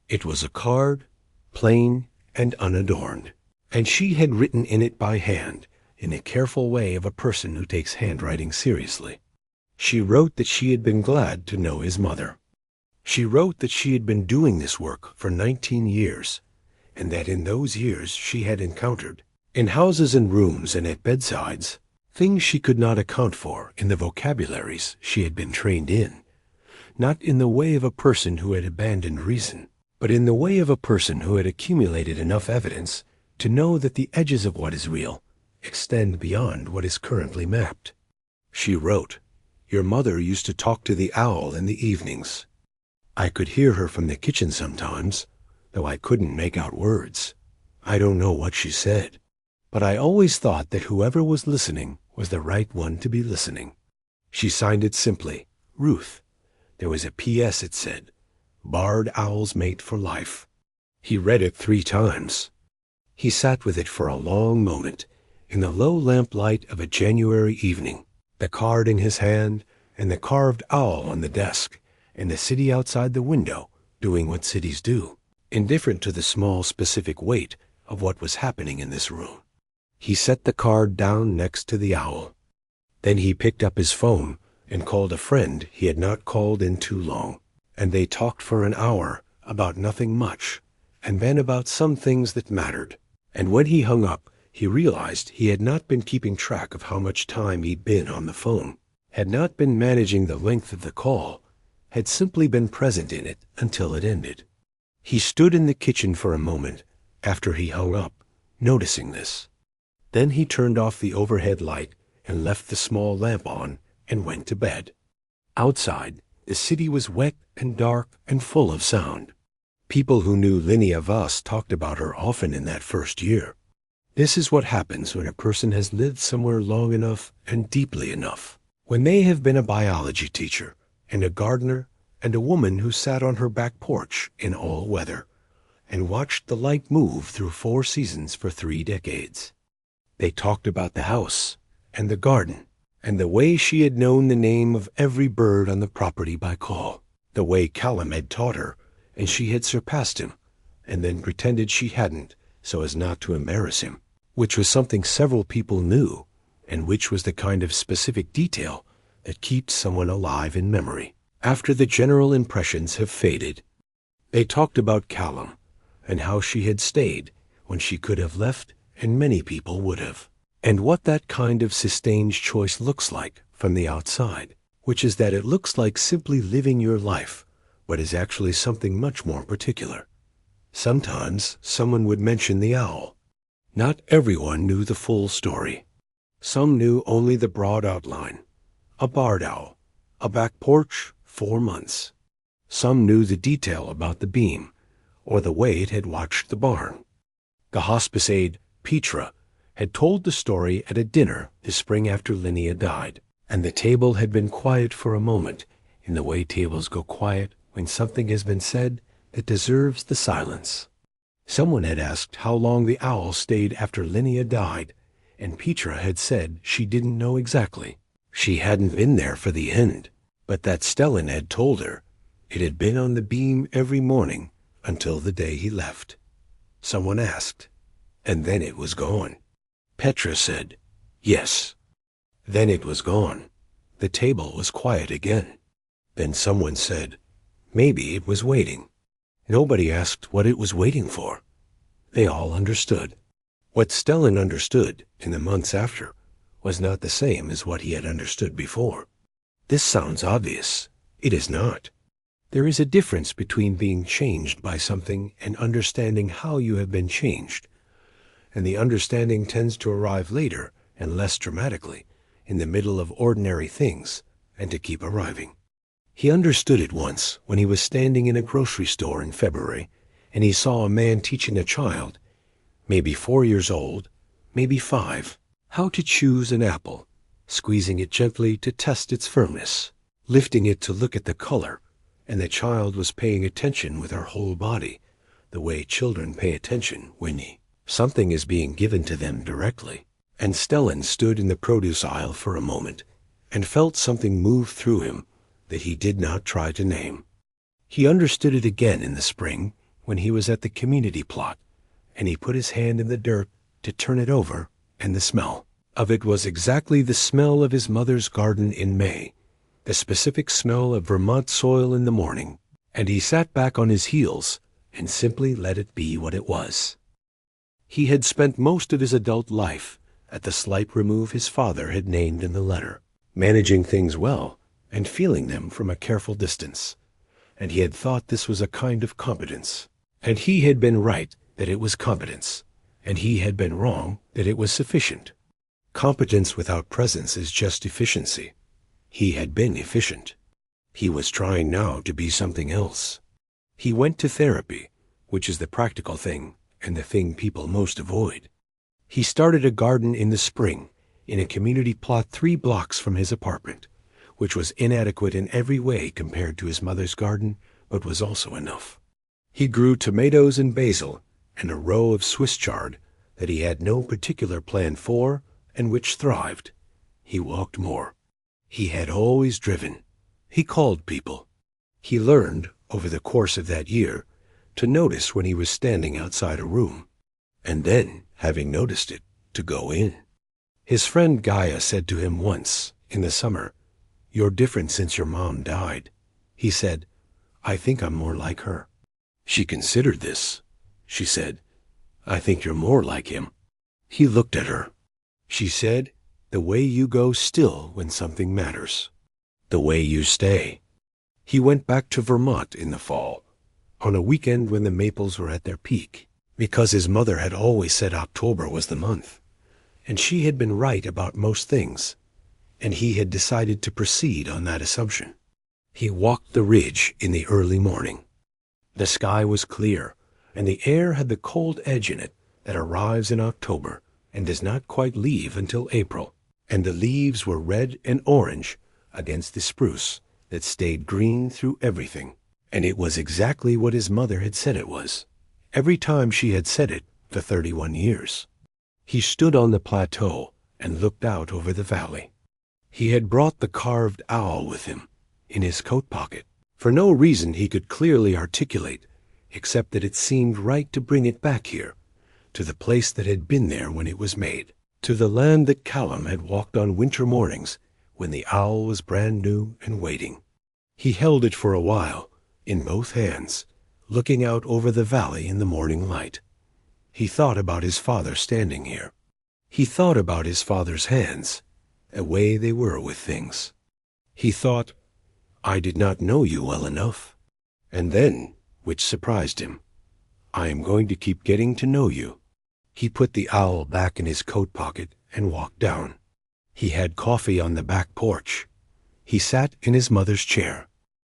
It was a card, plain and unadorned, and she had written in it by hand, in a careful way of a person who takes handwriting seriously. She wrote that she had been glad to know his mother. She wrote that she had been doing this work for 19 years, and that in those years she had encountered, in houses and rooms and at bedsides, things she could not account for in the vocabularies she had been trained in, not in the way of a person who had abandoned reason, but in the way of a person who had accumulated enough evidence to know that the edges of what is real extend beyond what is currently mapped. She wrote, "Your mother used to talk to the owl in the evenings. I could hear her from the kitchen sometimes, though I couldn't make out words. I don't know what she said, but I always thought that whoever was listening was the right one to be listening." She signed it simply, Ruth. There was a P.S. it said, "Barred Owl's Mate for Life." He read it 3 times. He sat with it for a long moment, in the low lamplight of a January evening, the card in his hand, and the carved owl on the desk, and the city outside the window, doing what cities do, indifferent to the small specific weight of what was happening in this room. He set the card down next to the owl. Then he picked up his phone and called a friend he had not called in too long, and they talked for an hour about nothing much, and then about some things that mattered. And when he hung up, he realized he had not been keeping track of how much time he'd been on the phone, had not been managing the length of the call, had simply been present in it until it ended. He stood in the kitchen for a moment after he hung up, noticing this. Then he turned off the overhead light and left the small lamp on and went to bed. Outside, the city was wet and dark and full of sound. People who knew Linnea Voss talked about her often in that first year. This is what happens when a person has lived somewhere long enough and deeply enough. When they have been a biology teacher and a gardener and a woman who sat on her back porch in all weather and watched the light move through 4 seasons for 3 decades. They talked about the house and the garden and the way she had known the name of every bird on the property by call, the way Callum had taught her and she had surpassed him and then pretended she hadn't so as not to embarrass him, which was something several people knew and which was the kind of specific detail that keeps someone alive in memory after the general impressions have faded. They talked about Callum and how she had stayed when she could have left and many people would have, and what that kind of sustained choice looks like from the outside, which is that it looks like simply living your life, but is actually something much more particular. Sometimes someone would mention the owl. Not everyone knew the full story. Some knew only the broad outline. A barred owl, a back porch, 4 months. Some knew the detail about the beam, or the way it had watched the barn. The hospice aide, Petra, had told the story at a dinner the spring after Linnea died, and the table had been quiet for a moment, in the way tables go quiet when something has been said that deserves the silence. Someone had asked how long the owl stayed after Linnea died, and Petra had said she didn't know exactly. She hadn't been there for the end, but that Stellan had told her it had been on the beam every morning until the day he left. Someone asked, "And then it was gone?" Petra said, "Yes." Then it was gone. The table was quiet again. Then someone said, "Maybe it was waiting." Nobody asked what it was waiting for. They all understood. What Stellan understood in the months after was not the same as what he had understood before. This sounds obvious. It is not. There is a difference between being changed by something and understanding how you have been changed, and the understanding tends to arrive later and less dramatically, in the middle of ordinary things, and to keep arriving. He understood it once when he was standing in a grocery store in February, and he saw a man teaching a child, maybe 4 years old, maybe 5, how to choose an apple, squeezing it gently to test its firmness, lifting it to look at the color, and the child was paying attention with her whole body, the way children pay attention when something is being given to them directly. And Stellan stood in the produce aisle for a moment and felt something move through him that he did not try to name. He understood it again in the spring when he was at the community plot, and he put his hand in the dirt to turn it over, and the smell of it was exactly the smell of his mother's garden in May, the specific smell of Vermont soil in the morning, and he sat back on his heels and simply let it be what it was. He had spent most of his adult life at the slight remove his father had named in the letter, managing things well and feeling them from a careful distance, and he had thought this was a kind of competence, and he had been right that it was competence, and he had been wrong that it was sufficient. Competence without presence is just efficiency. He had been efficient. He was trying now to be something else. He went to therapy, which is the practical thing and the thing people most avoid. He started a garden in the spring in a community plot 3 blocks from his apartment, which was inadequate in every way compared to his mother's garden, but was also enough. He grew tomatoes and basil and a row of Swiss chard that he had no particular plan for and which thrived. He walked more. He had always driven. He called people. He learned, over the course of that year, to notice when he was standing outside a room, and then, having noticed it, to go in. His friend Gaia said to him once, in the summer, "You're different since your mom died." He said, "I think I'm more like her." She considered this. She said, "I think you're more like him." He looked at her. She said, "The way you go still when something matters. The way you stay." He went back to Vermont in the fall, on a weekend when the maples were at their peak, because his mother had always said October was the month, and she had been right about most things, and he had decided to proceed on that assumption. He walked the ridge in the early morning. The sky was clear, and the air had the cold edge in it that arrives in October and does not quite leave until April, and the leaves were red and orange against the spruce that stayed green through everything. And it was exactly what his mother had said it was, every time she had said it for 31 years. He stood on the plateau and looked out over the valley. He had brought the carved owl with him in his coat pocket, for no reason he could clearly articulate, except that it seemed right to bring it back here, to the place that had been there when it was made, to the land that Callum had walked on winter mornings when the owl was brand new and waiting. He held it for a while, in both hands, looking out over the valley in the morning light. He thought about his father standing here. He thought about his father's hands, a way they were with things. He thought, "I did not know you well enough." And then, which surprised him, "I am going to keep getting to know you." He put the owl back in his coat pocket and walked down. He had coffee on the back porch. He sat in his mother's chair.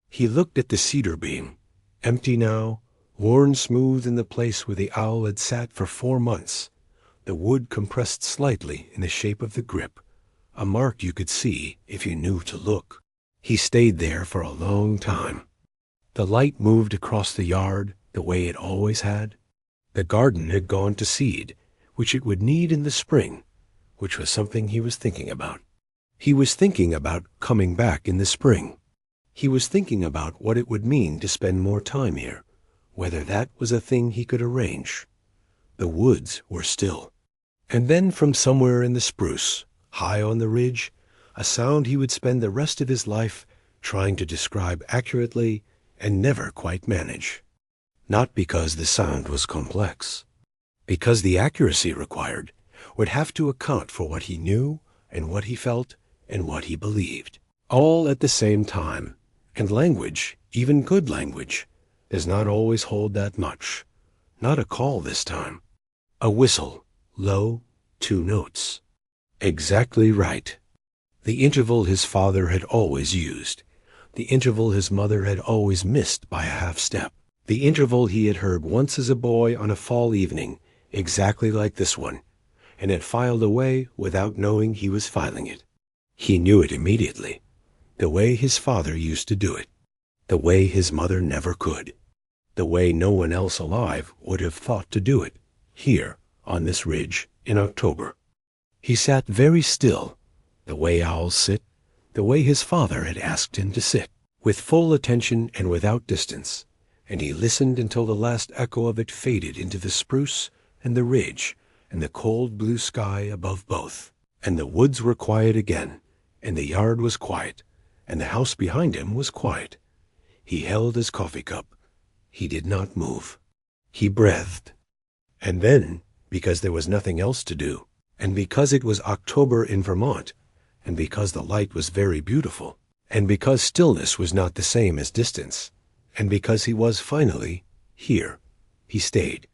He looked at the cedar beam, empty now, worn smooth in the place where the owl had sat for 4 months, the wood compressed slightly in the shape of the grip, a mark you could see if you knew to look. He stayed there for a long time. The light moved across the yard the way it always had. The garden had gone to seed, which it would need in the spring, which was something he was thinking about. He was thinking about coming back in the spring. He was thinking about what it would mean to spend more time here, whether that was a thing he could arrange. The woods were still. And then from somewhere in the spruce, high on the ridge, a sound he would spend the rest of his life trying to describe accurately and never quite manage. Not because the sound was complex, because the accuracy required would have to account for what he knew and what he felt and what he believed, all at the same time. And language, even good language, does not always hold that much. Not a call this time. A whistle, low, 2 notes. Exactly right. The interval his father had always used. The interval his mother had always missed by a half step. The interval he had heard once as a boy on a fall evening, exactly like this one, and had filed away without knowing he was filing it. He knew it immediately, the way his father used to do it, the way his mother never could, the way no one else alive would have thought to do it, here on this ridge in October. He sat very still, the way owls sit, the way his father had asked him to sit, with full attention and without distance, and he listened until the last echo of it faded into the spruce and the ridge and the cold blue sky above both, and the woods were quiet again, and the yard was quiet, and the house behind him was quiet. He held his coffee cup. He did not move. He breathed. And then, because there was nothing else to do, and because it was October in Vermont, and because the light was very beautiful, and because stillness was not the same as distance, and because he was finally here, he stayed.